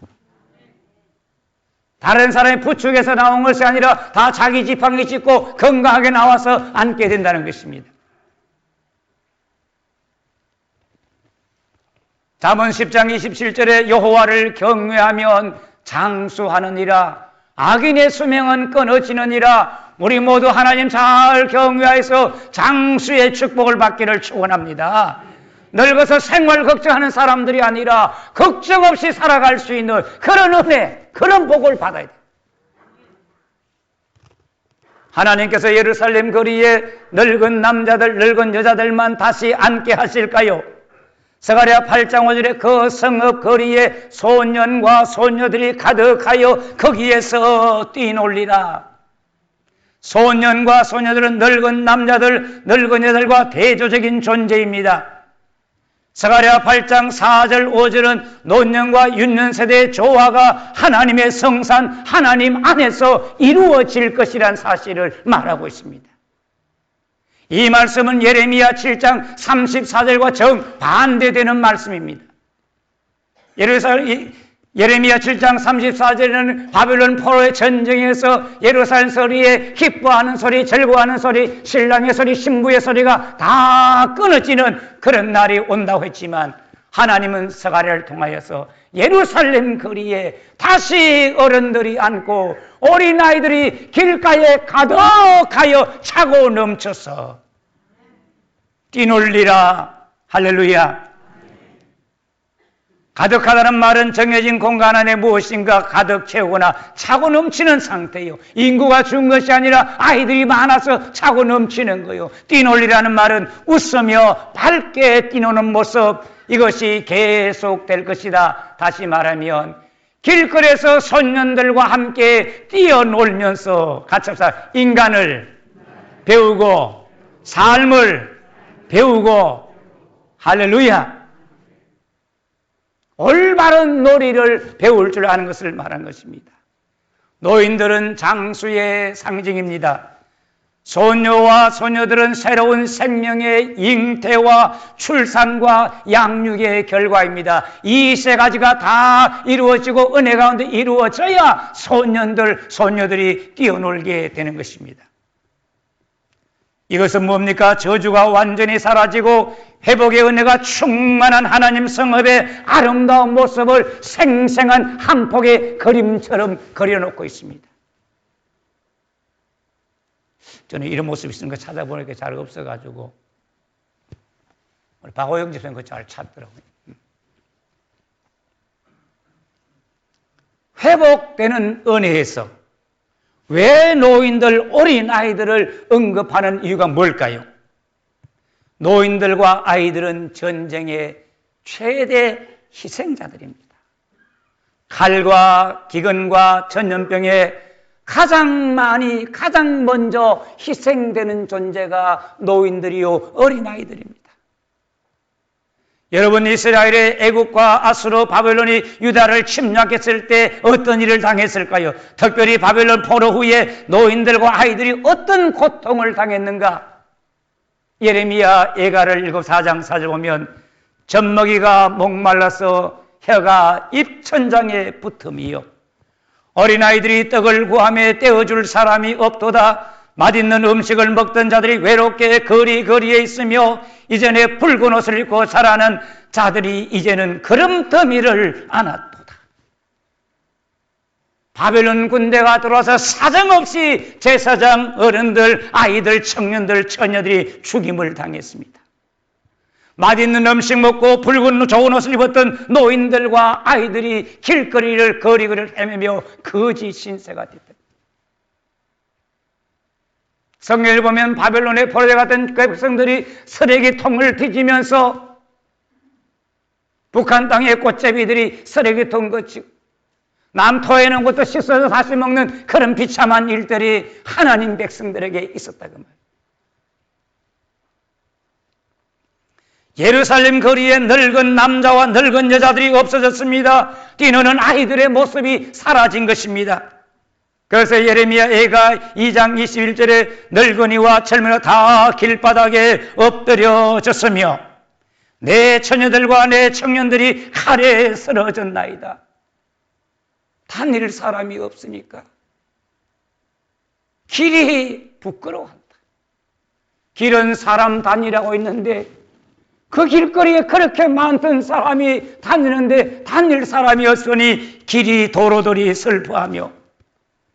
다른 사람의 부축에서 나온 것이 아니라 다 자기 지팡이 짚고 건강하게 나와서 앉게 된다는 것입니다. 잠언 10장 27절에 여호와를 경외하면 장수하느니라. 악인의 수명은 끊어지느니라. 우리 모두 하나님 잘 경외하여서 장수의 축복을 받기를 축원합니다. 늙어서 생활 걱정하는 사람들이 아니라 걱정 없이 살아갈 수 있는 그런 은혜, 그런 복을 받아야 돼. 하나님께서 예루살렘 거리에 늙은 남자들, 늙은 여자들만 다시 앉게 하실까요? 스가랴 8장 5절에 그 성읍 거리에 소년과 소녀들이 가득하여 거기에서 뛰놀리라. 소년과 소녀들은 늙은 남자들, 늙은 여자들과 대조적인 존재입니다. 스가랴 8장 4절 5절은 노년과 윤년 세대의 조화가 하나님의 성산 하나님 안에서 이루어질 것이란 사실을 말하고 있습니다. 이 말씀은 예레미야 7장 34절과 정반대되는 말씀입니다. 예레미야 7장 34절에는 바벨론 포로의 전쟁에서 예루살렘 소리에 기뻐하는 소리, 즐거워하는 소리, 신랑의 소리, 신부의 소리가 다 끊어지는 그런 날이 온다고 했지만 하나님은 스가랴를 통하여서 예루살렘 거리에 다시 어른들이 앉고 어린아이들이 길가에 가득하여 차고 넘쳐서 뛰놀리라. 할렐루야. 가득하다는 말은 정해진 공간 안에 무엇인가 가득 채우거나 차고 넘치는 상태예요. 인구가 준 것이 아니라 아이들이 많아서 차고 넘치는 거예요. 뛰놀리라는 말은 웃으며 밝게 뛰노는 모습, 이것이 계속될 것이다. 다시 말하면 길거리에서 소년들과 함께 뛰어놀면서 같이 합시다. 인간을 배우고 삶을 배우고 할렐루야. 올바른 놀이를 배울 줄 아는 것을 말한 것입니다. 노인들은 장수의 상징입니다. 소녀와 소녀들은 새로운 생명의 잉태와 출산과 양육의 결과입니다. 이 세 가지가 다 이루어지고 은혜 가운데 이루어져야 소년들, 소녀들이 뛰어놀게 되는 것입니다. 이것은 뭡니까? 저주가 완전히 사라지고 회복의 은혜가 충만한 하나님 성읍의 아름다운 모습을 생생한 한 폭의 그림처럼 그려놓고 있습니다. 저는 이런 모습이 있는 거 찾아보니까 잘 없어가지고 우리 박호영 집사님 그거 잘 찾더라고요. 회복되는 은혜에서 왜 노인들, 어린아이들을 언급하는 이유가 뭘까요? 노인들과 아이들은 전쟁의 최대 희생자들입니다. 칼과 기근과 전염병에 가장 먼저 희생되는 존재가 노인들이요, 어린아이들입니다. 여러분, 이스라엘의 애국과 아수르, 바벨론이 유다를 침략했을 때 어떤 일을 당했을까요? 특별히 바벨론 포로 후에 노인들과 아이들이 어떤 고통을 당했는가? 예레미야 예가를 읽어 4장 4절 보면 젖먹이가 목말라서 혀가 입천장에 붙음이요 어린아이들이 떡을 구하며 떼어줄 사람이 없도다. 맛있는 음식을 먹던 자들이 외롭게 거리에 있으며 이전에 붉은 옷을 입고 자라는 자들이 이제는 그름더미를 안았도다. 바벨론 군대가 들어와서 사정없이 제사장, 어른들, 아이들, 청년들, 처녀들이 죽임을 당했습니다. 맛있는 음식 먹고 붉은 좋은 옷을 입었던 노인들과 아이들이 거리를 헤매며 거지 신세가 됐다. 성경을 보면 바벨론에 포로되었던 백성들이 쓰레기통을 뒤지면서 북한 땅의 꽃제비들이 쓰레기통 거치고 남토해 놓은 것도 씻어서 다시 먹는 그런 비참한 일들이 하나님 백성들에게 있었다고 말이에요. 예루살렘 거리에 늙은 남자와 늙은 여자들이 없어졌습니다. 뛰노는 아이들의 모습이 사라진 것입니다. 그래서 예레미야 예가 2장 21절에 늙은이와 젊은이가 다 길바닥에 엎드려졌으며 내 처녀들과 내 청년들이 칼에 쓰러졌나이다. 다닐 사람이 없으니까 길이 부끄러워한다. 길은 사람 다니라고 있는데 그 길거리에 그렇게 많던 사람이 다니는데 다닐 사람이 없으니 길이 도로들이 슬퍼하며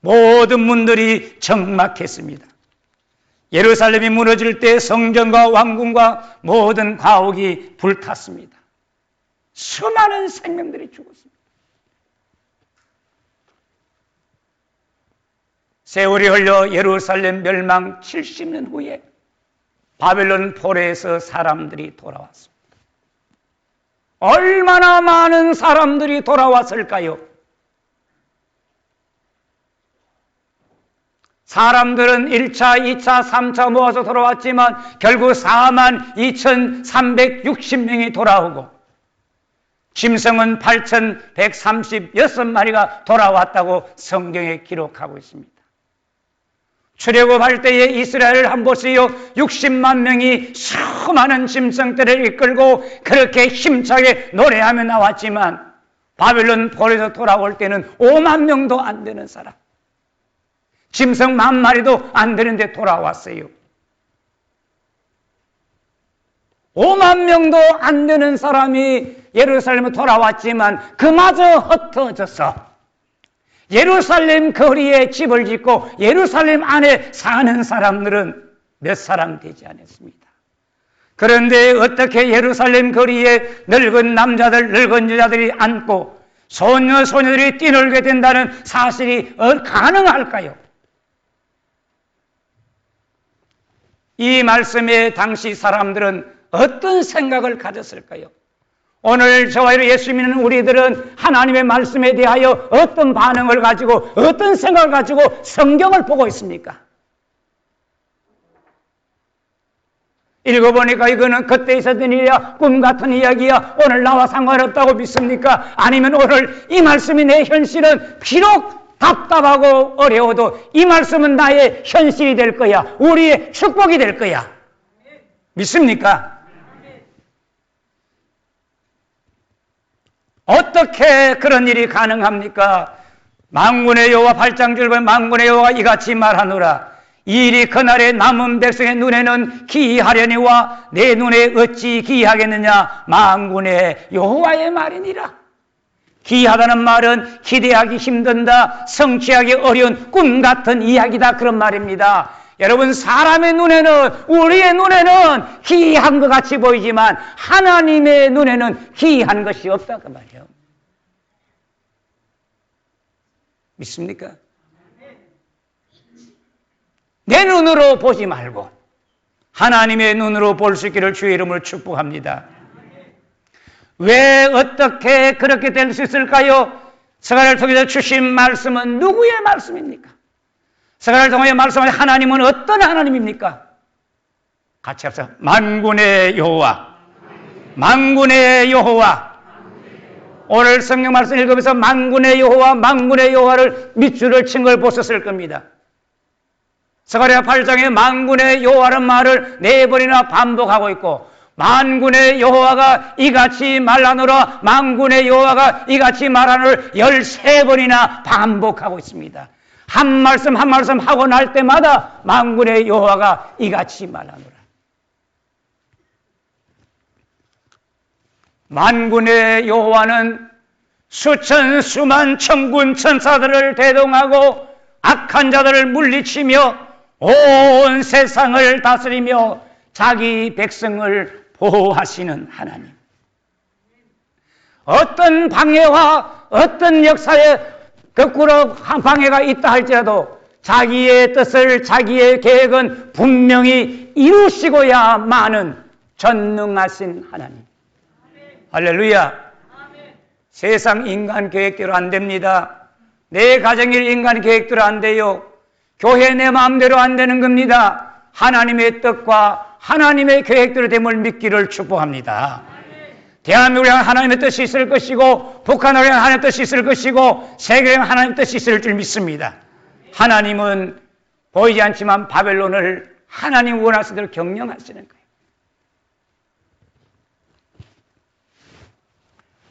모든 문들이 적막했습니다. 예루살렘이 무너질 때 성전과 왕궁과 모든 가옥이 불탔습니다. 수많은 생명들이 죽었습니다. 세월이 흘러 예루살렘 멸망 70년 후에 바벨론 포로에서 사람들이 돌아왔습니다. 얼마나 많은 사람들이 돌아왔을까요? 사람들은 1차, 2차, 3차 모아서 돌아왔지만 결국 42,360명이 돌아오고 짐승은 8,136마리가 돌아왔다고 성경에 기록하고 있습니다. 출애굽할 때에 이스라엘 한 보세요. 60만 명이 수많은 짐승들을 이끌고 그렇게 힘차게 노래하며 나왔지만 바벨론 포로에서 돌아올 때는 5만 명도 안 되는 사람, 짐승 10,000마리도 안 되는데 돌아왔어요. 5만 명도 안 되는 사람이 예루살렘에 돌아왔지만 그마저 흩어져서 예루살렘 거리에 집을 짓고 예루살렘 안에 사는 사람들은 몇 사람 되지 않았습니다. 그런데 어떻게 예루살렘 거리에 늙은 남자들, 늙은 여자들이 앉고 소녀, 소녀들이 뛰놀게 된다는 사실이 가능할까요? 이 말씀에 당시 사람들은 어떤 생각을 가졌을까요? 오늘 저와 예수 믿는 우리들은 하나님의 말씀에 대하여 어떤 반응을 가지고 어떤 생각을 가지고 성경을 보고 있습니까? 읽어보니까 이거는 그때 있었던 일이야, 꿈 같은 이야기야, 오늘 나와 상관없다고 믿습니까? 아니면 오늘 이 말씀이 내 현실은 비록 답답하고 어려워도 이 말씀은 나의 현실이 될 거야, 우리의 축복이 될 거야, 믿습니까? 어떻게 그런 일이 가능합니까? 만군의 여호와 8장 7절 만군의 여호와가 이같이 말하노라. 이 일이 그날의 남은 백성의 눈에는 기이하려니와 내 눈에 어찌 기이하겠느냐. 만군의 여호와의 말이니라. 기이하다는 말은 기대하기 힘든다, 성취하기 어려운 꿈 같은 이야기다, 그런 말입니다. 여러분, 사람의 눈에는, 우리의 눈에는 기이한 것 같이 보이지만 하나님의 눈에는 기이한 것이 없다, 그 말이에요. 믿습니까? 내 눈으로 보지 말고 하나님의 눈으로 볼 수 있기를 주의 이름으로 축복합니다. 왜 어떻게 그렇게 될 수 있을까요? 스가랴를 통해서 주신 말씀은 누구의 말씀입니까? 스가랴를 통해 말씀하신 하나님은 어떤 하나님입니까? 같이 합시다. 만군의 여호와, 만군의 여호와. 오늘 성경 말씀 읽으면서 만군의 여호와, 만군의 여호와를 밑줄을 친 걸 보셨을 겁니다. 스가랴 8장에 만군의 여호와라는 말을 4번이나 반복하고 있고, 만군의 여호와가 이같이 말하노라, 만군의 여호와가 이같이 말하노라 13번이나 반복하고 있습니다. 한 말씀 한 말씀 하고 날 때마다 만군의 여호와가 이같이 말하노라. 만군의 여호와는 수천 수만 천군 천사들을 대동하고 악한 자들을 물리치며 온 세상을 다스리며 자기 백성을 보호하시는 하나님. 어떤 방해와 어떤 역사에 거꾸로 방해가 있다 할지라도 자기의 뜻을, 자기의 계획은 분명히 이루시고야만은 전능하신 하나님. 할렐루야. 세상 인간 계획대로 안 됩니다. 내 가정일 인간 계획대로 안 돼요. 교회 내 마음대로 안 되는 겁니다. 하나님의 뜻과 하나님의 계획대로 됨을 믿기를 축복합니다. 대한민국에 하나님의 뜻이 있을 것이고, 북한을 향한 하나님의 뜻이 있을 것이고, 세계에 하나님의 뜻이 있을 줄 믿습니다. 하나님은 보이지 않지만 바벨론을 하나님 원하시는 대로 경영하시는 거예요.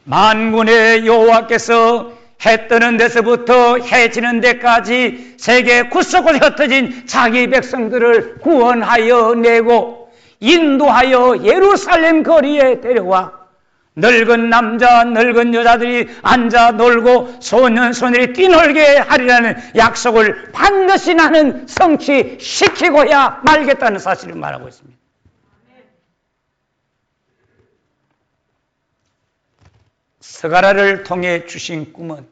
만군의 여호와께서 해 뜨는 데서부터 해 지는 데까지 세계 구석구석 흩어진 자기 백성들을 구원하여 내고 인도하여 예루살렘 거리에 데려와 늙은 남자, 늙은 여자들이 앉아 놀고 소년, 소녀들이 뛰놀게 하리라는 약속을 반드시 나는 성취시키고야 말겠다는 사실을 말하고 있습니다. 스가랴를 통해 주신 꿈은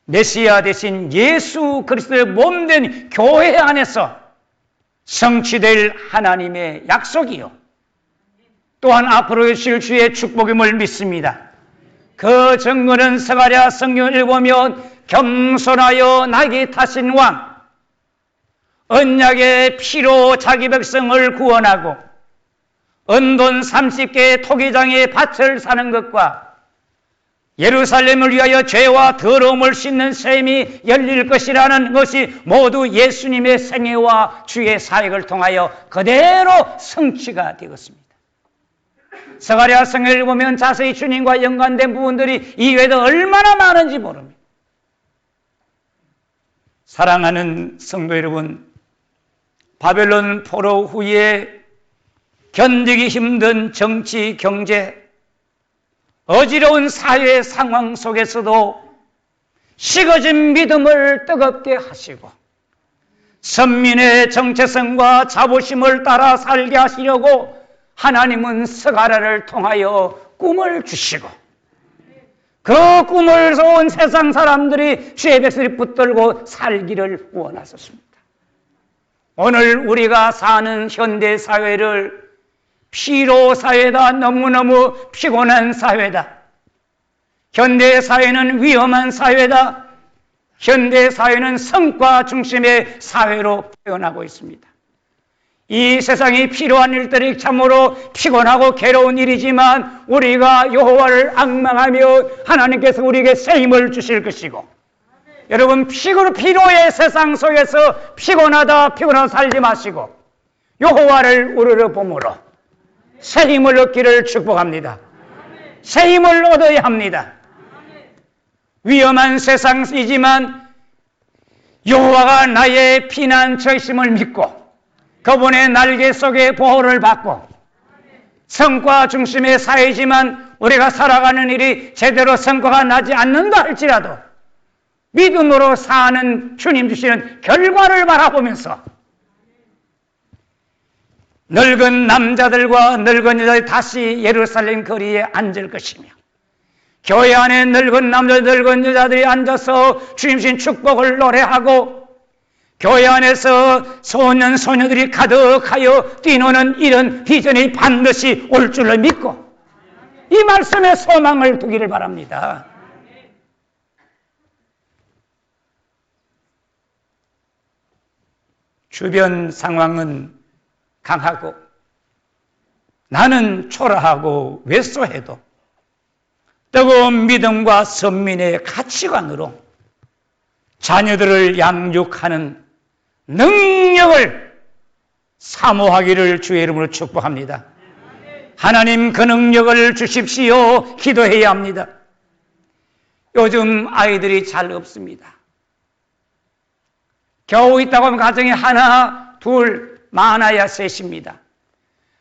메시아 대신 예수 그리스도의 몸된 교회 안에서 성취될 하나님의 약속이요, 또한 앞으로 오실 주의 축복임을 믿습니다. 그 증거는 스가랴 성경을 읽으면 겸손하여 낙이 타신 왕, 언약의 피로 자기 백성을 구원하고 은돈 30개의 토기장에 밭을 사는 것과 예루살렘을 위하여 죄와 더러움을 씻는 셈이 열릴 것이라는 것이 모두 예수님의 생애와 주의 사역을 통하여 그대로 성취가 되었습니다. 스가랴 성경을 보면 자세히 주님과 연관된 부분들이 이외에도 얼마나 많은지 모릅니다. 사랑하는 성도 여러분, 바벨론 포로 후에 견디기 힘든 정치, 경제, 어지러운 사회 상황 속에서도 식어진 믿음을 뜨겁게 하시고 선민의 정체성과 자부심을 따라 살게 하시려고 하나님은 스가랴를 통하여 꿈을 주시고 그 꿈을 온 세상 사람들이 주의 백성이 붙들고 살기를 원하셨습니다. 오늘 우리가 사는 현대 사회를 피로 사회다, 너무너무 피곤한 사회다, 현대 사회는 위험한 사회다, 현대 사회는 성과 중심의 사회로 표현하고 있습니다. 이 세상이 필요한 일들이 참으로 피곤하고 괴로운 일이지만 우리가 여호와를 앙망하며 하나님께서 우리에게 새 힘을 주실 것이고, 여러분, 피로의 세상 속에서 피곤하다 살지 마시고 여호와를 우러러 봄으로 새 힘을 얻기를 축복합니다. 새 힘을 얻어야 합니다. 위험한 세상이지만 여호와가 나의 피난처이심을 믿고 그분의 날개 속에 보호를 받고, 성과 중심의 사회지만 우리가 살아가는 일이 제대로 성과가 나지 않는다 할지라도 믿음으로 사는 주님 주시는 결과를 바라보면서 늙은 남자들과 늙은 여자들이 다시 예루살렘 거리에 앉을 것이며, 교회 안에 늙은 남자, 늙은 여자들이 앉아서 주님 주신 축복을 노래하고, 교회 안에서 소년, 소녀들이 가득하여 뛰노는 이런 비전이 반드시 올 줄을 믿고 이 말씀에 소망을 두기를 바랍니다. 주변 상황은 강하고 나는 초라하고 왜소해도 뜨거운 믿음과 선민의 가치관으로 자녀들을 양육하는 능력을 사모하기를 주의 이름으로 축복합니다. 하나님, 그 능력을 주십시오. 기도해야 합니다. 요즘 아이들이 잘 없습니다. 겨우 있다고 하면 가정에 하나, 둘, 많아야 셋입니다.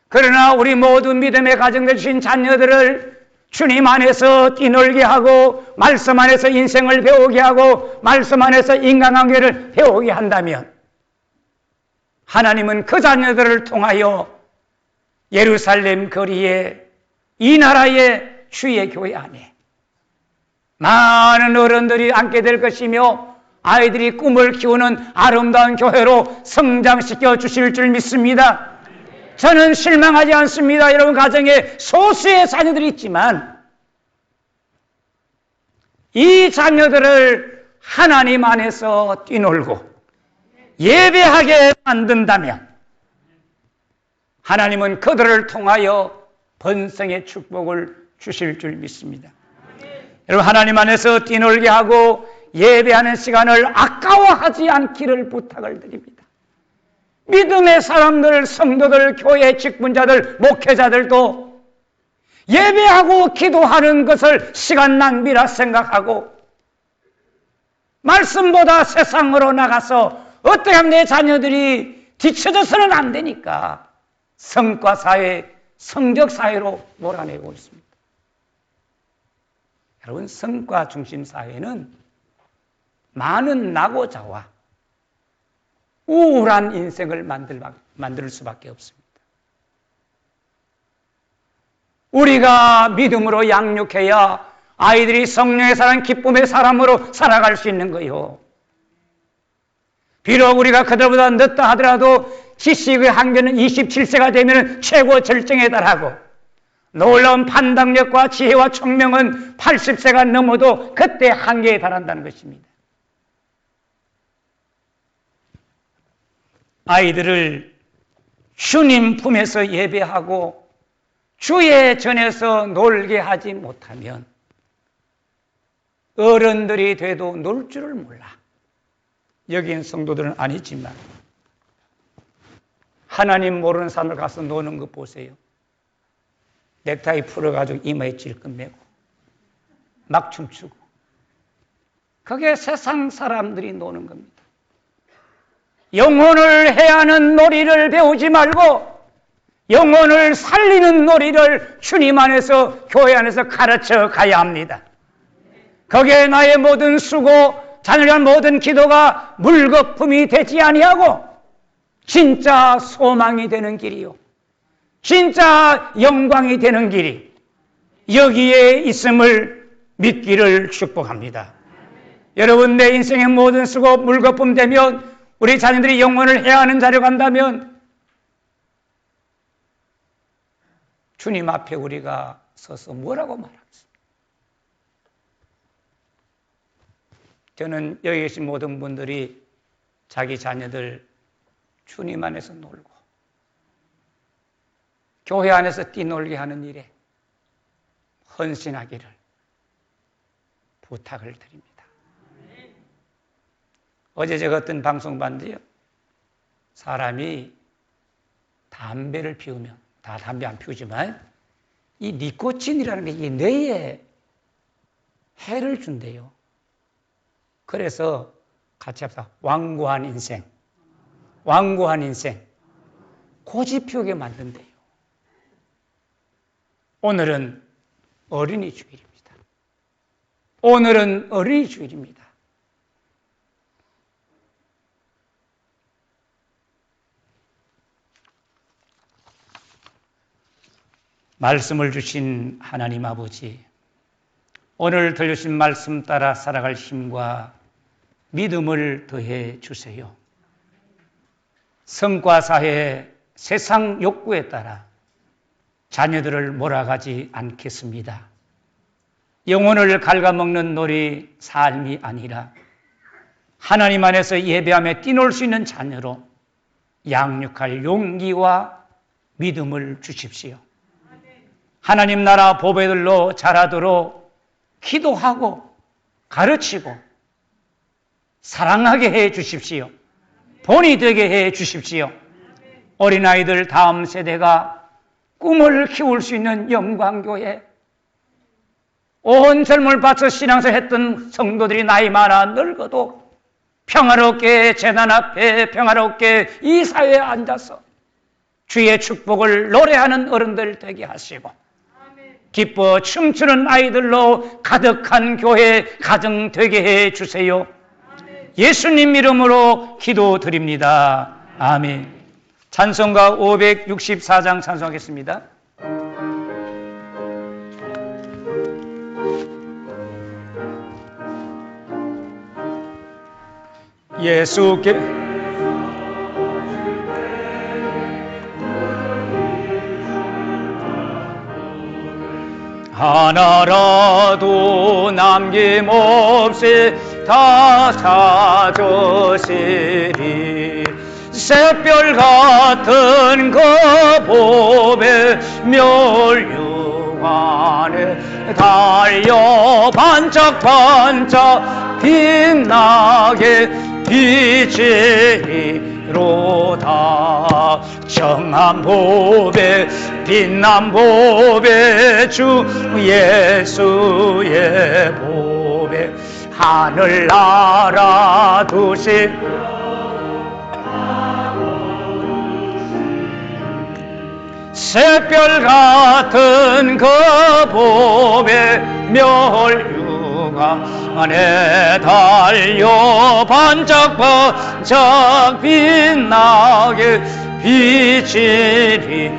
그러나 우리 모두 믿음의 가정들 주신 자녀들을 주님 안에서 뛰놀게 하고 말씀 안에서 인생을 배우게 하고 말씀 안에서 인간관계를 배우게 한다면 하나님은 그 자녀들을 통하여 예루살렘 거리에, 이 나라의 주의 교회 안에 많은 어른들이 앉게 될 것이며 아이들이 꿈을 키우는 아름다운 교회로 성장시켜 주실 줄 믿습니다. 저는 실망하지 않습니다. 여러분 가정에 소수의 자녀들이 있지만 이 자녀들을 하나님 안에서 뛰놀고 예배하게 만든다면 하나님은 그들을 통하여 번성의 축복을 주실 줄 믿습니다. 여러분, 하나님 안에서 뛰놀게 하고 예배하는 시간을 아까워하지 않기를 부탁을 드립니다. 믿음의 사람들, 성도들, 교회 직분자들, 목회자들도 예배하고 기도하는 것을 시간 낭비라 생각하고 말씀보다 세상으로 나가서 어떻게 하면 내 자녀들이 뒤처져서는 안 되니까 성과사회, 성적사회로 몰아내고 있습니다. 여러분, 성과 중심 사회는 많은 낙오자와 우울한 인생을 만들 수밖에 없습니다. 우리가 믿음으로 양육해야 아이들이 성령의 사랑, 기쁨의 사람으로 살아갈 수 있는 거요. 비록 우리가 그들보다 늦다 하더라도 지식의 한계는 27세가 되면 최고 절정에 달하고, 놀라운 판단력과 지혜와 총명은 80세가 넘어도 그때 한계에 달한다는 것입니다. 아이들을 주님 품에서 예배하고 주의 전에서 놀게 하지 못하면 어른들이 돼도 놀 줄을 몰라. 여기엔 성도들은 아니지만 하나님 모르는 사람을 가서 노는 거 보세요. 넥타이 풀어가지고 이마에 질끈 매고 막 춤추고, 그게 세상 사람들이 노는 겁니다. 영혼을 해하는 놀이를 배우지 말고 영혼을 살리는 놀이를 주님 안에서, 교회 안에서 가르쳐 가야 합니다. 거기에 나의 모든 수고, 자녀의 모든 기도가 물거품이 되지 아니하고 진짜 소망이 되는 길이요, 진짜 영광이 되는 길이 여기에 있음을 믿기를 축복합니다. 여러분, 내 인생의 모든 수고 물거품 되면, 우리 자녀들이 영혼을 해하는 자리로 간다면 주님 앞에 우리가 서서 뭐라고 말하겠습니까? 저는 여기 계신 모든 분들이 자기 자녀들 주님 안에서 놀고 교회 안에서 뛰놀게 하는 일에 헌신하기를 부탁을 드립니다. 어제 제가 어떤 방송 봤는데요, 사람이 담배를 피우면, 다 담배 안 피우지만 이 니코틴이라는 게 이 뇌에 해를 준대요. 그래서 같이 합시다. 완고한 인생, 완고한 인생, 고집 피우게 만든대요. 오늘은 어린이 주일입니다. 오늘은 어린이 주일입니다. 말씀을 주신 하나님 아버지, 오늘 들려주신 말씀 따라 살아갈 힘과 믿음을 더해 주세요. 성과사회의 세상 욕구에 따라 자녀들을 몰아가지 않겠습니다. 영혼을 갉아먹는 놀이 삶이 아니라 하나님 안에서 예배하며 뛰놀 수 있는 자녀로 양육할 용기와 믿음을 주십시오. 하나님 나라 보배들로 자라도록 기도하고 가르치고 사랑하게 해 주십시오. 본이 되게 해 주십시오. 어린아이들 다음 세대가 꿈을 키울 수 있는 영광교회, 온 젊음을 바쳐 신앙생활 했던 성도들이 나이 많아 늙어도 평화롭게 재단 앞에 평화롭게 이 사회에 앉아서 주의 축복을 노래하는 어른들 되게 하시고, 기뻐 춤추는 아이들로 가득한 교회 가정 되게 해 주세요. 예수님 이름으로 기도드립니다. 아멘. 찬송가 564장 찬송하겠습니다. 예수께 하나라도 남김없이 다 찾으시리. 새별 같은 그 봄의 멸류 안에 달려 반짝반짝 빛나게 빛이로다. 정한 봄에 빛난 봄에 주 예수의 봄에 하늘나라 두신 새별 같은 그 봄의 멸류 안에 달려 반짝반짝 빛나게 비치리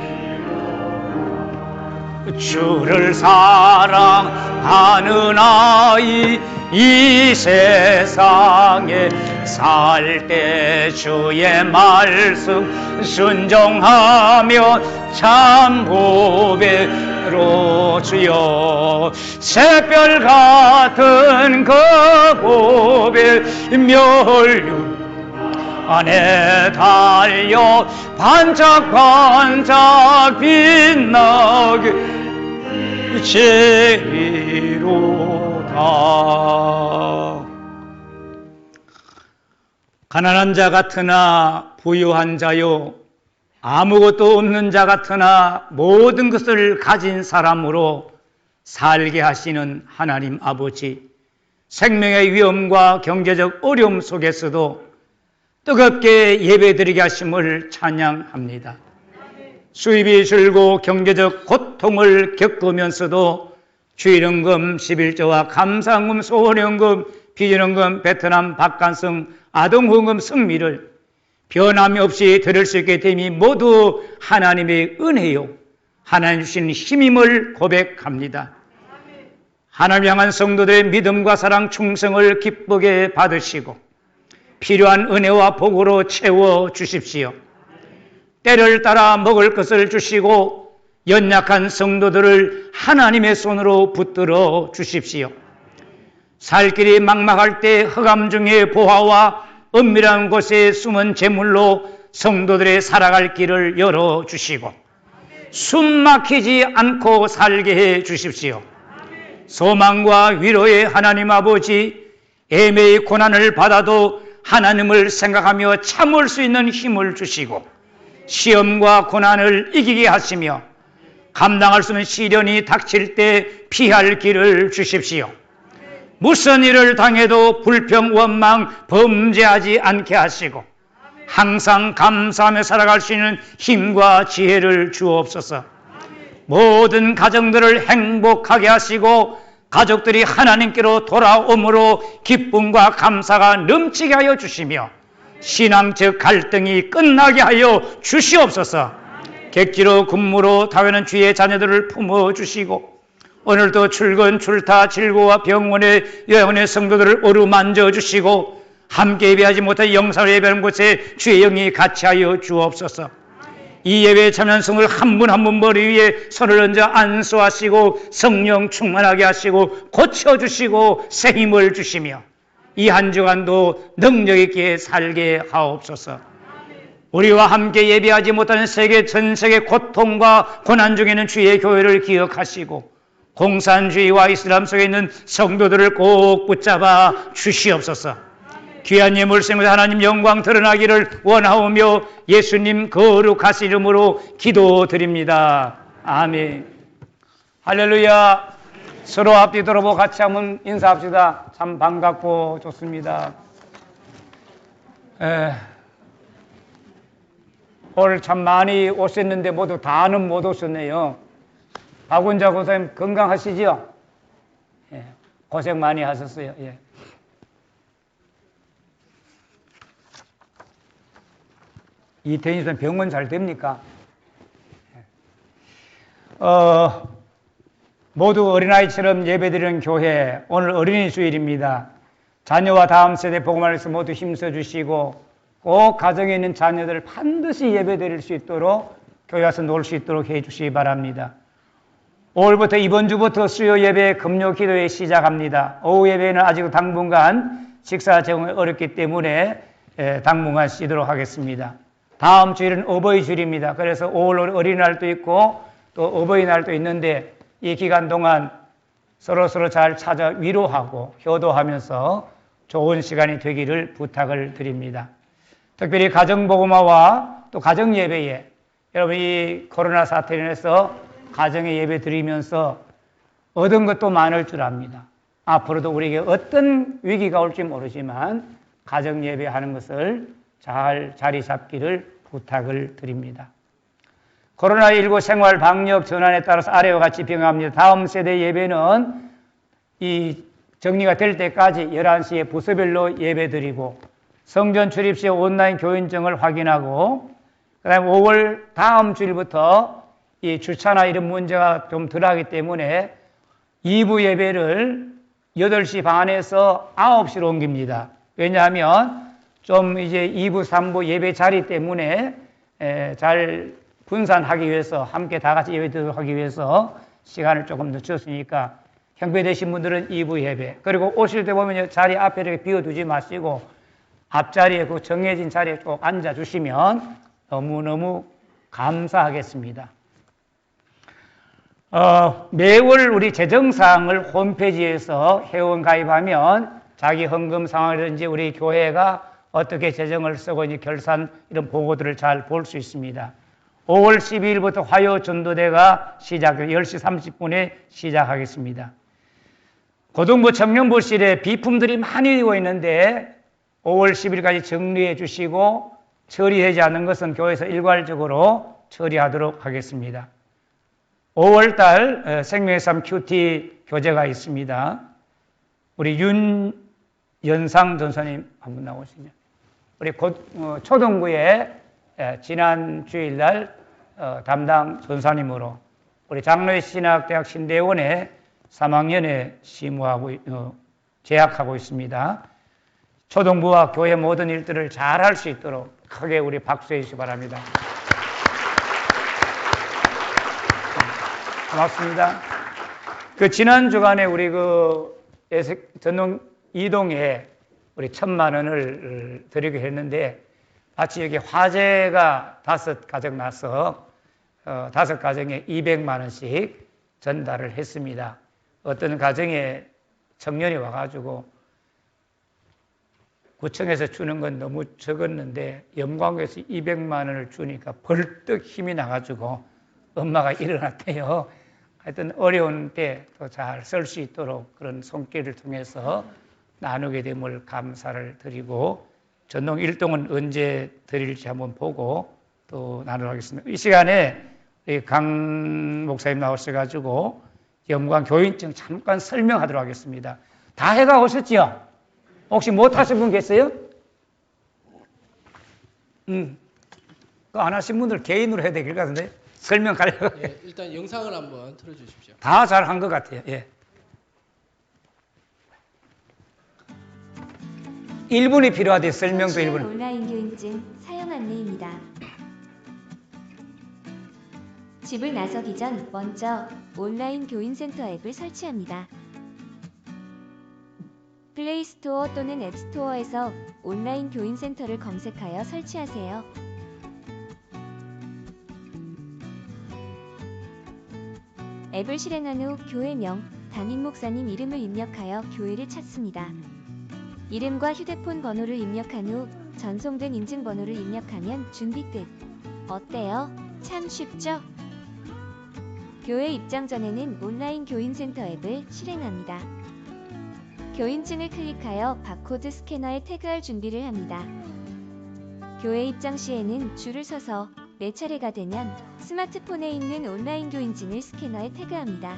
주를 사랑하는 아이 이 세상에 살 때 주의 말씀 순종하며 참 보배로 주여 새별 같은 그 보배 멸류 안에 달려 반짝반짝 빛나게 제리로다. 가난한 자 같으나 부유한 자요 아무것도 없는 자 같으나 모든 것을 가진 사람으로 살게 하시는 하나님 아버지, 생명의 위험과 경제적 어려움 속에서도 뜨겁게 예배드리게 하심을 찬양합니다. 수입이 줄고 경제적 고통을 겪으면서도 주일연금 11조와 감사헌금, 소원연금, 비전연금, 베트남 박간성, 아동후원금 승리를 변함이 없이 드릴 수 있게 됨이 모두 하나님의 은혜요 하나님 주신 힘임을 고백합니다. 하나님 향한 성도들의 믿음과 사랑, 충성을 기쁘게 받으시고 필요한 은혜와 복으로 채워 주십시오. 때를 따라 먹을 것을 주시고 연약한 성도들을 하나님의 손으로 붙들어 주십시오. 살 길이 막막할 때 흑암 중의 보화와 은밀한 곳에 숨은 재물로 성도들의 살아갈 길을 열어주시고 숨 막히지 않고 살게 해 주십시오. 소망과 위로의 하나님 아버지, 애매의 고난을 받아도 하나님을 생각하며 참을 수 있는 힘을 주시고 시험과 고난을 이기게 하시며 감당할 수 없는 시련이 닥칠 때 피할 길을 주십시오. 무슨 일을 당해도 불평, 원망, 범죄하지 않게 하시고 항상 감사하며 살아갈 수 있는 힘과 지혜를 주옵소서. 모든 가정들을 행복하게 하시고 가족들이 하나님께로 돌아옴으로 기쁨과 감사가 넘치게 하여 주시며 신앙적 갈등이 끝나게 하여 주시옵소서. 객지로 근무로 다니는 주의 자녀들을 품어주시고 오늘도 출근, 출타, 질고와 병원에 요양원의 성도들을 어루만져 주시고 함께 예배하지 못한 영사로 예배하는 곳에 주의 영이 같이 하여 주옵소서. 이 예배에 참여한 성을 한 분 한 분 머리 위에 손을 얹어 안수하시고 성령 충만하게 하시고 고쳐주시고 새 힘을 주시며 이 한 주간도 능력 있게 살게 하옵소서. 우리와 함께 예배하지 못하는 세계 전 세계 고통과 고난 중에 있는 주의 교회를 기억하시고 공산주의와 이슬람 속에 있는 성도들을 꼭 붙잡아 주시옵소서. 귀한 예물 생에서 하나님 영광 드러나기를 원하오며 예수님 거룩하신 이름으로 기도드립니다. 아멘. 할렐루야. 서로 앞뒤 돌아보고 같이 한번 인사합시다. 참 반갑고 좋습니다. 오늘 참 많이 오셨는데 모두 다는 못 오셨네요. 박원자 고사님 건강하시죠? 예, 고생 많이 하셨어요. 예. 이태인 선 병원 잘 됩니까? 모두 어린아이처럼 예배드리는 교회, 오늘 어린이 주일입니다. 자녀와 다음 세대 복음을 위해서 모두 힘써주시고 꼭 가정에 있는 자녀들을 반드시 예배드릴 수 있도록 교회 와서 놀 수 있도록 해주시기 바랍니다. 5월부터 이번 주부터 수요 예배, 금요 기도회 시작합니다. 오후 예배는 아직 당분간 식사 제공이 어렵기 때문에 당분간 쉬도록 하겠습니다. 다음 주일은 어버이 주일입니다. 그래서 5월 어린이날도 있고 또 어버이날도 있는데 이 기간 동안 서로 잘 찾아 위로하고 효도하면서 좋은 시간이 되기를 부탁을 드립니다. 특별히 가정복음화와 또 가정예배에 여러분 이 코로나 사태로 인해서 가정에 예배 드리면서 얻은 것도 많을 줄 압니다. 앞으로도 우리에게 어떤 위기가 올지 모르지만 가정예배 하는 것을 잘 자리 잡기를 부탁을 드립니다. 코로나19 생활 방역 전환에 따라서 아래와 같이 병합니다. 다음 세대 예배는 이 정리가 될 때까지 11시에 부서별로 예배드리고 성전 출입 시 온라인 교인증을 확인하고 그다음에 5월 다음 주일부터 이 주차나 이런 문제가 좀 덜하기 때문에 2부 예배를 8시 반에서 9시로 옮깁니다. 왜냐하면 좀 이제 2부, 3부 예배 자리 때문에 잘 분산하기 위해서 함께 다 같이 예배 하기 위해서 시간을 조금 늦췄으니까 형배되신 분들은 2부 예배 그리고 오실 때 보면 자리 앞에 이렇게 비워두지 마시고 앞자리에 그 정해진 자리에 꼭 앉아주시면 너무너무 감사하겠습니다. 매월 우리 재정사항을 홈페이지에서 회원 가입하면 자기 헌금 상황이든지 우리 교회가 어떻게 재정을 쓰고 있는지 결산 이런 보고들을 잘 볼 수 있습니다. 5월 12일부터 화요 전도대가 시작 10시 30분에 시작하겠습니다. 고등부 청년부실에 비품들이 많이 되어 있는데 5월 10일까지 정리해 주시고 처리되지 않는 것은 교회에서 일괄적으로 처리하도록 하겠습니다. 5월달 생명의 삶 큐티 교재가 있습니다. 우리 윤연상 전사님 한번 나오시죠. 우리 초등부의 지난 주일날 담당 전사님으로 우리 장로의 신학대학 신대원에 3학년에 심우하고 재학하고 있습니다. 초등부와 교회 모든 일들을 잘 할 수 있도록 크게 우리 박수해 주시기 바랍니다. 고맙습니다. 지난 주간에 우리 전동 이동에 우리 1,000만 원을 드리기로 했는데 마치 여기 화재가 5가정 나서 5가정에 200만 원씩 전달을 했습니다. 어떤 가정에 청년이 와가지고 구청에서 주는 건 너무 적었는데 영광교에서 200만 원을 주니까 벌떡 힘이 나가지고 엄마가 일어났대요. 하여튼 어려운 때 더 잘 쓸 수 있도록 그런 손길을 통해서 나누게 됨을 감사를 드리고 전동 1동은 언제 드릴지 한번 보고 또 나누도록 하겠습니다. 이 시간에 강 목사님 나오셔가지고 영광 교인증 잠깐 설명하도록 하겠습니다. 다 해가 오셨죠? 혹시 못 하신 분 계세요? 안 하신 분들 개인으로 해야 될 것 같은데 설명 가려고. 예, 일단 영상을 한번 틀어주십시오. 다 잘 한 것 같아요. 예. 1분이 필요하대요. 설명도 1분. 온라인 교인증 사용 안내입니다. 집을 나서기 전 먼저 온라인 교인센터 앱을 설치합니다. 플레이스토어 또는 앱스토어에서 온라인 교인센터를 검색하여 설치하세요. 앱을 실행한 후 교회명, 담임 목사님 이름을 입력하여 교회를 찾습니다. 이름과 휴대폰 번호를 입력한 후 전송된 인증번호를 입력하면 준비 끝. 어때요? 참 쉽죠? 교회 입장 전에는 온라인 교인센터 앱을 실행합니다. 교인증을 클릭하여 바코드 스캐너에 태그할 준비를 합니다. 교회 입장 시에는 줄을 서서 4차례가 되면 스마트폰에 있는 온라인 교인증을 스캐너에 태그합니다.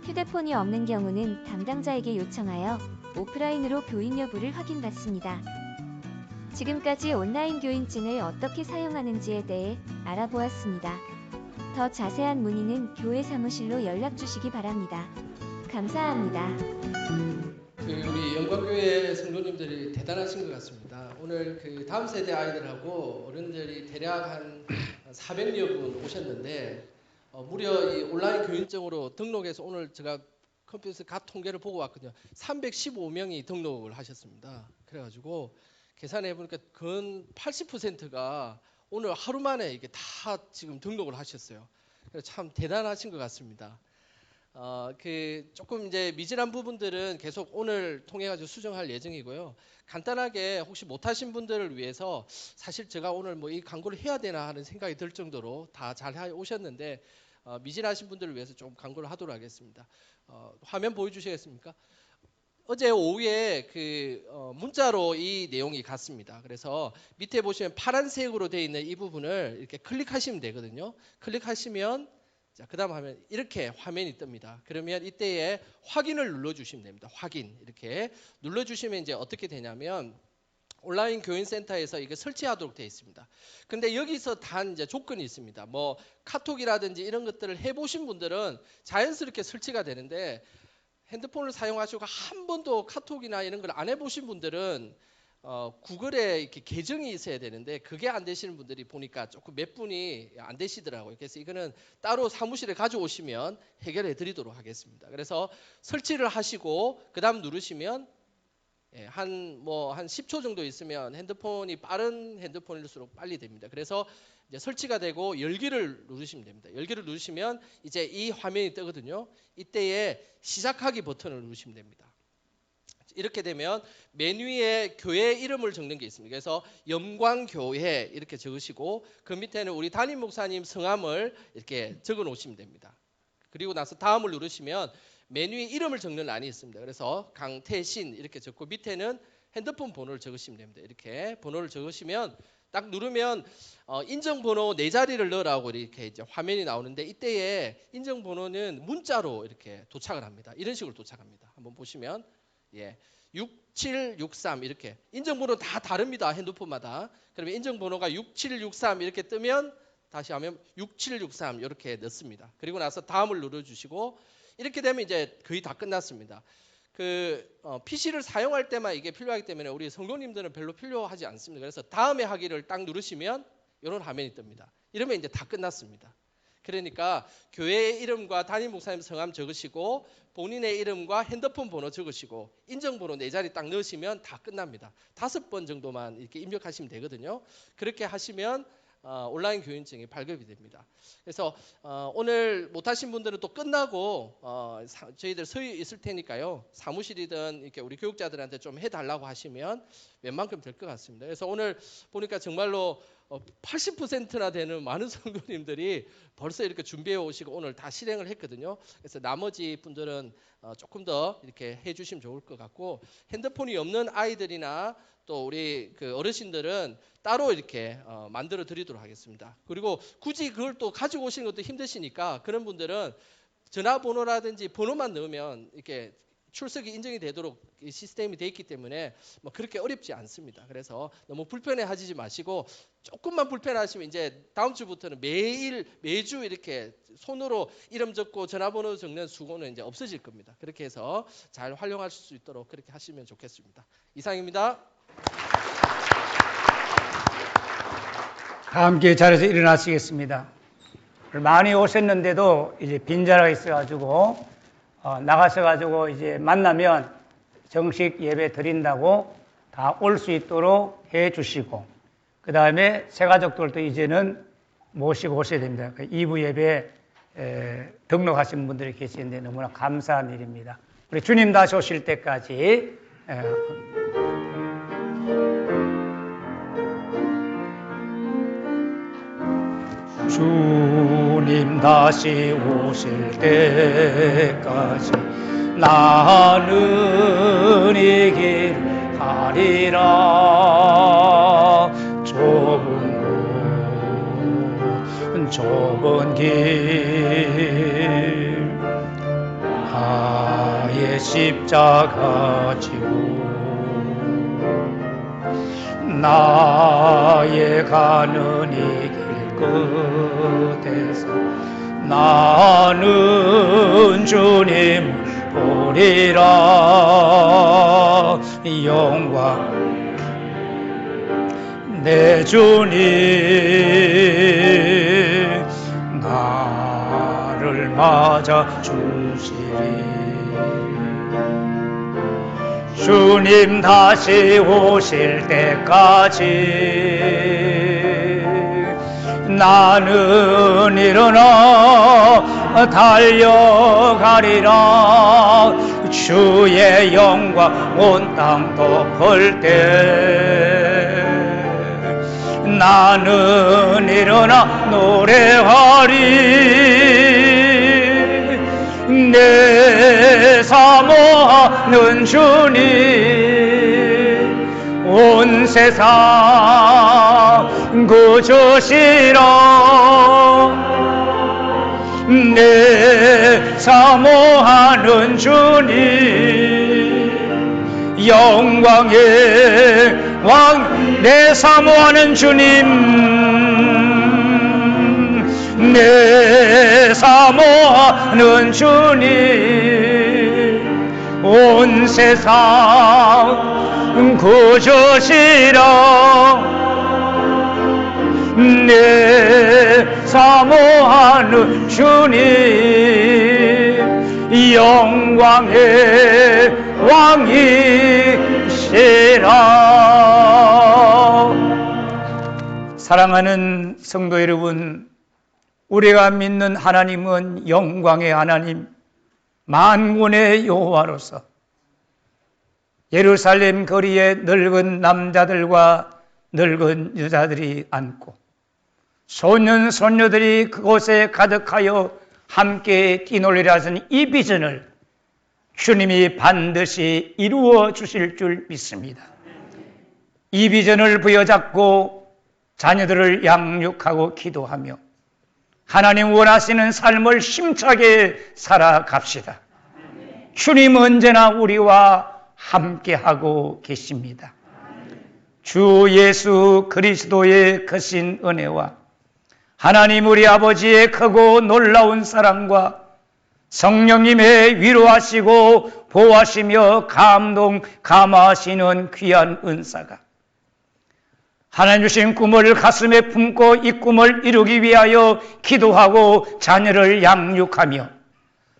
휴대폰이 없는 경우는 담당자에게 요청하여 오프라인으로 교인 여부를 확인받습니다. 지금까지 온라인 교인증을 어떻게 사용하는지에 대해 알아보았습니다. 더 자세한 문의는 교회 사무실로 연락 주시기 바랍니다. 감사합니다. 우리 영광교회 성도님들이 대단하신 것 같습니다. 오늘 다음 세대 아이들하고 어른들이 대략 한 400여 분 오셨는데 무려 이 온라인 교인증으로 등록해서 오늘 제가 컴퓨터에서 각 통계를 보고 왔거든요. 315명이 등록을 하셨습니다. 그래가지고 계산해 보니까 근 80%가 오늘 하루 만에 이게 다 지금 등록을 하셨어요. 그래서 참 대단하신 것 같습니다. 조금 이제 미진한 부분들은 계속 오늘 통해 가지고 수정할 예정이고요. 간단하게 혹시 못하신 분들을 위해서 사실 제가 오늘 뭐 이 광고를 해야 되나 하는 생각이 들 정도로 다 잘 오셨는데 미진하신 분들을 위해서 좀 광고를 하도록 하겠습니다. 화면 보여주시겠습니까? 어제 오후에 문자로 이 내용이 갔습니다. 그래서 밑에 보시면 파란색으로 되어 있는 이 부분을 이렇게 클릭하시면 되거든요. 클릭하시면 자, 그 다음 하면 이렇게 화면이 뜹니다. 그러면 이때에 확인을 눌러주시면 됩니다. 확인 이렇게 눌러주시면 이제 어떻게 되냐면 온라인 교인센터에서 이게 설치하도록 되어 있습니다. 근데 여기서 단 이제 조건이 있습니다. 뭐 카톡이라든지 이런 것들을 해보신 분들은 자연스럽게 설치가 되는데 핸드폰을 사용하시고 한 번도 카톡이나 이런 걸 안 해보신 분들은 구글에 이렇게 계정이 있어야 되는데 그게 안 되시는 분들이 보니까 조금 몇 분이 안 되시더라고요. 그래서 이거는 따로 사무실에 가져오시면 해결해 드리도록 하겠습니다. 그래서 설치를 하시고 그 다음 누르시면 한 10초 정도 있으면 핸드폰이 빠른 핸드폰일수록 빨리 됩니다. 그래서 이제 설치가 되고 열기를 누르시면 됩니다. 열기를 누르시면 이제 이 화면이 뜨거든요. 이때에 시작하기 버튼을 누르시면 됩니다. 이렇게 되면 맨 위에 교회 이름을 적는 게 있습니다. 그래서 영광교회 이렇게 적으시고 그 밑에는 우리 담임 목사님 성함을 이렇게 적어 놓으시면 됩니다. 그리고 나서 다음을 누르시면 맨 위에 이름을 적는 란이 있습니다. 그래서 강태신 이렇게 적고 밑에는 핸드폰 번호를 적으시면 됩니다. 이렇게 번호를 적으시면 딱 누르면 인정번호 4자리를 넣으라고 이렇게 이제 화면이 나오는데 이때에 인정번호는 문자로 이렇게 도착을 합니다. 이런 식으로 도착합니다. 한번 보시면 6763 이렇게 인정번호 다 다릅니다. 핸드폰마다. 그러면 인정번호가 6763 이렇게 뜨면 다시 하면 6763 이렇게 넣습니다. 그리고 나서 다음을 눌러주시고 이렇게 되면 이제 거의 다 끝났습니다. PC를 사용할 때만 이게 필요하기 때문에 우리 성도님들은 별로 필요하지 않습니다. 그래서 다음에 하기를 딱 누르시면 이런 화면이 뜹니다. 이러면 이제 다 끝났습니다. 그러니까 교회의 이름과 담임 목사님 성함 적으시고 본인의 이름과 핸드폰 번호 적으시고 인정번호 4자리 딱 넣으시면 다 끝납니다. 5번 정도만 이렇게 입력하시면 되거든요. 그렇게 하시면 온라인 교인증이 발급이 됩니다. 그래서 오늘 못하신 분들은 또 끝나고 저희들 서유 있을 테니까요. 사무실이든 이렇게 우리 교육자들한테 좀 해달라고 하시면 웬만큼 될 것 같습니다. 그래서 오늘 보니까 정말로 80%나 되는 많은 성도님들이 벌써 이렇게 준비해 오시고 오늘 다 실행을 했거든요. 그래서 나머지 분들은 조금 더 이렇게 해주시면 좋을 것 같고 핸드폰이 없는 아이들이나 또 우리 그 어르신들은 따로 이렇게 만들어 드리도록 하겠습니다. 그리고 굳이 그걸 또 가지고 오시는 것도 힘드시니까 그런 분들은 전화번호라든지 번호만 넣으면 이렇게 출석이 인정이 되도록 시스템이 되어 있기 때문에 뭐 그렇게 어렵지 않습니다. 그래서 너무 불편해하지 마시고 조금만 불편하시면 이제 다음 주부터는 매주 이렇게 손으로 이름 적고 전화번호 적는 수고는 이제 없어질 겁니다. 그렇게 해서 잘 활용하실 수 있도록 그렇게 하시면 좋겠습니다. 이상입니다. 다 함께 자리에서 일어나시겠습니다. 많이 오셨는데도 이제 빈자리가 있어가지고 나가셔가지고 이제 만나면 정식 예배 드린다고 다 올 수 있도록 해 주시고 그 다음에 새 가족들도 이제는 모시고 오셔야 됩니다. 2부 예배 등록하신 분들이 계시는데 너무나 감사한 일입니다. 우리 주님 다시 오실 때까지 주님 다시 오실 때까지 나는 이 길을 가리라. 좁은 길 나의 십자가 지고 나의 가는 이 길 끝에서 나는 주님 보리라. 영광 내 주님 나를 맞아 주시리. 주님 다시 오실 때까지 나는 일어나 달려가리라. 주의 영광 온 땅 덮을 때 나는 일어나 노래하리. 내 사모하는 주님 온 세상 구주시라. 내 사모하는 주님, 영광의 왕, 내 사모하는 주님, 내 사모하는 주님, 온 세상 구주시라. 내 사모하는 주님, 영광의 왕이시라. 사랑하는 성도 여러분, 우리가 믿는 하나님은 영광의 하나님, 만군의 여호와로서 예루살렘 거리에 늙은 남자들과 늙은 여자들이 앉고 소년 소녀들이 그곳에 가득하여 함께 뛰놀리라 하신 이 비전을 주님이 반드시 이루어 주실 줄 믿습니다. 이 비전을 부여잡고 자녀들을 양육하고 기도하며 하나님 원하시는 삶을 힘차게 살아갑시다. 주님 언제나 우리와 함께하고 계십니다. 주 예수 그리스도의 크신 은혜와 하나님 우리 아버지의 크고 놀라운 사랑과 성령님의 위로하시고 보호하시며 감화하시는 귀한 은사가 하나님 주신 꿈을 가슴에 품고 이 꿈을 이루기 위하여 기도하고 자녀를 양육하며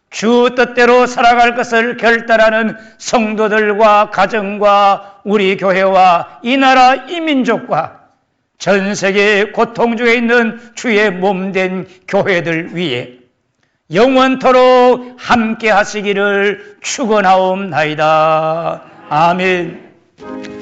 주 뜻대로 살아갈 것을 결단하는 성도들과 가정과 우리 교회와 이 나라 이 민족과 전 세계 고통 중에 있는 주의 몸된 교회들 위에 영원토록 함께 하시기를 축원하옵나이다. 아멘.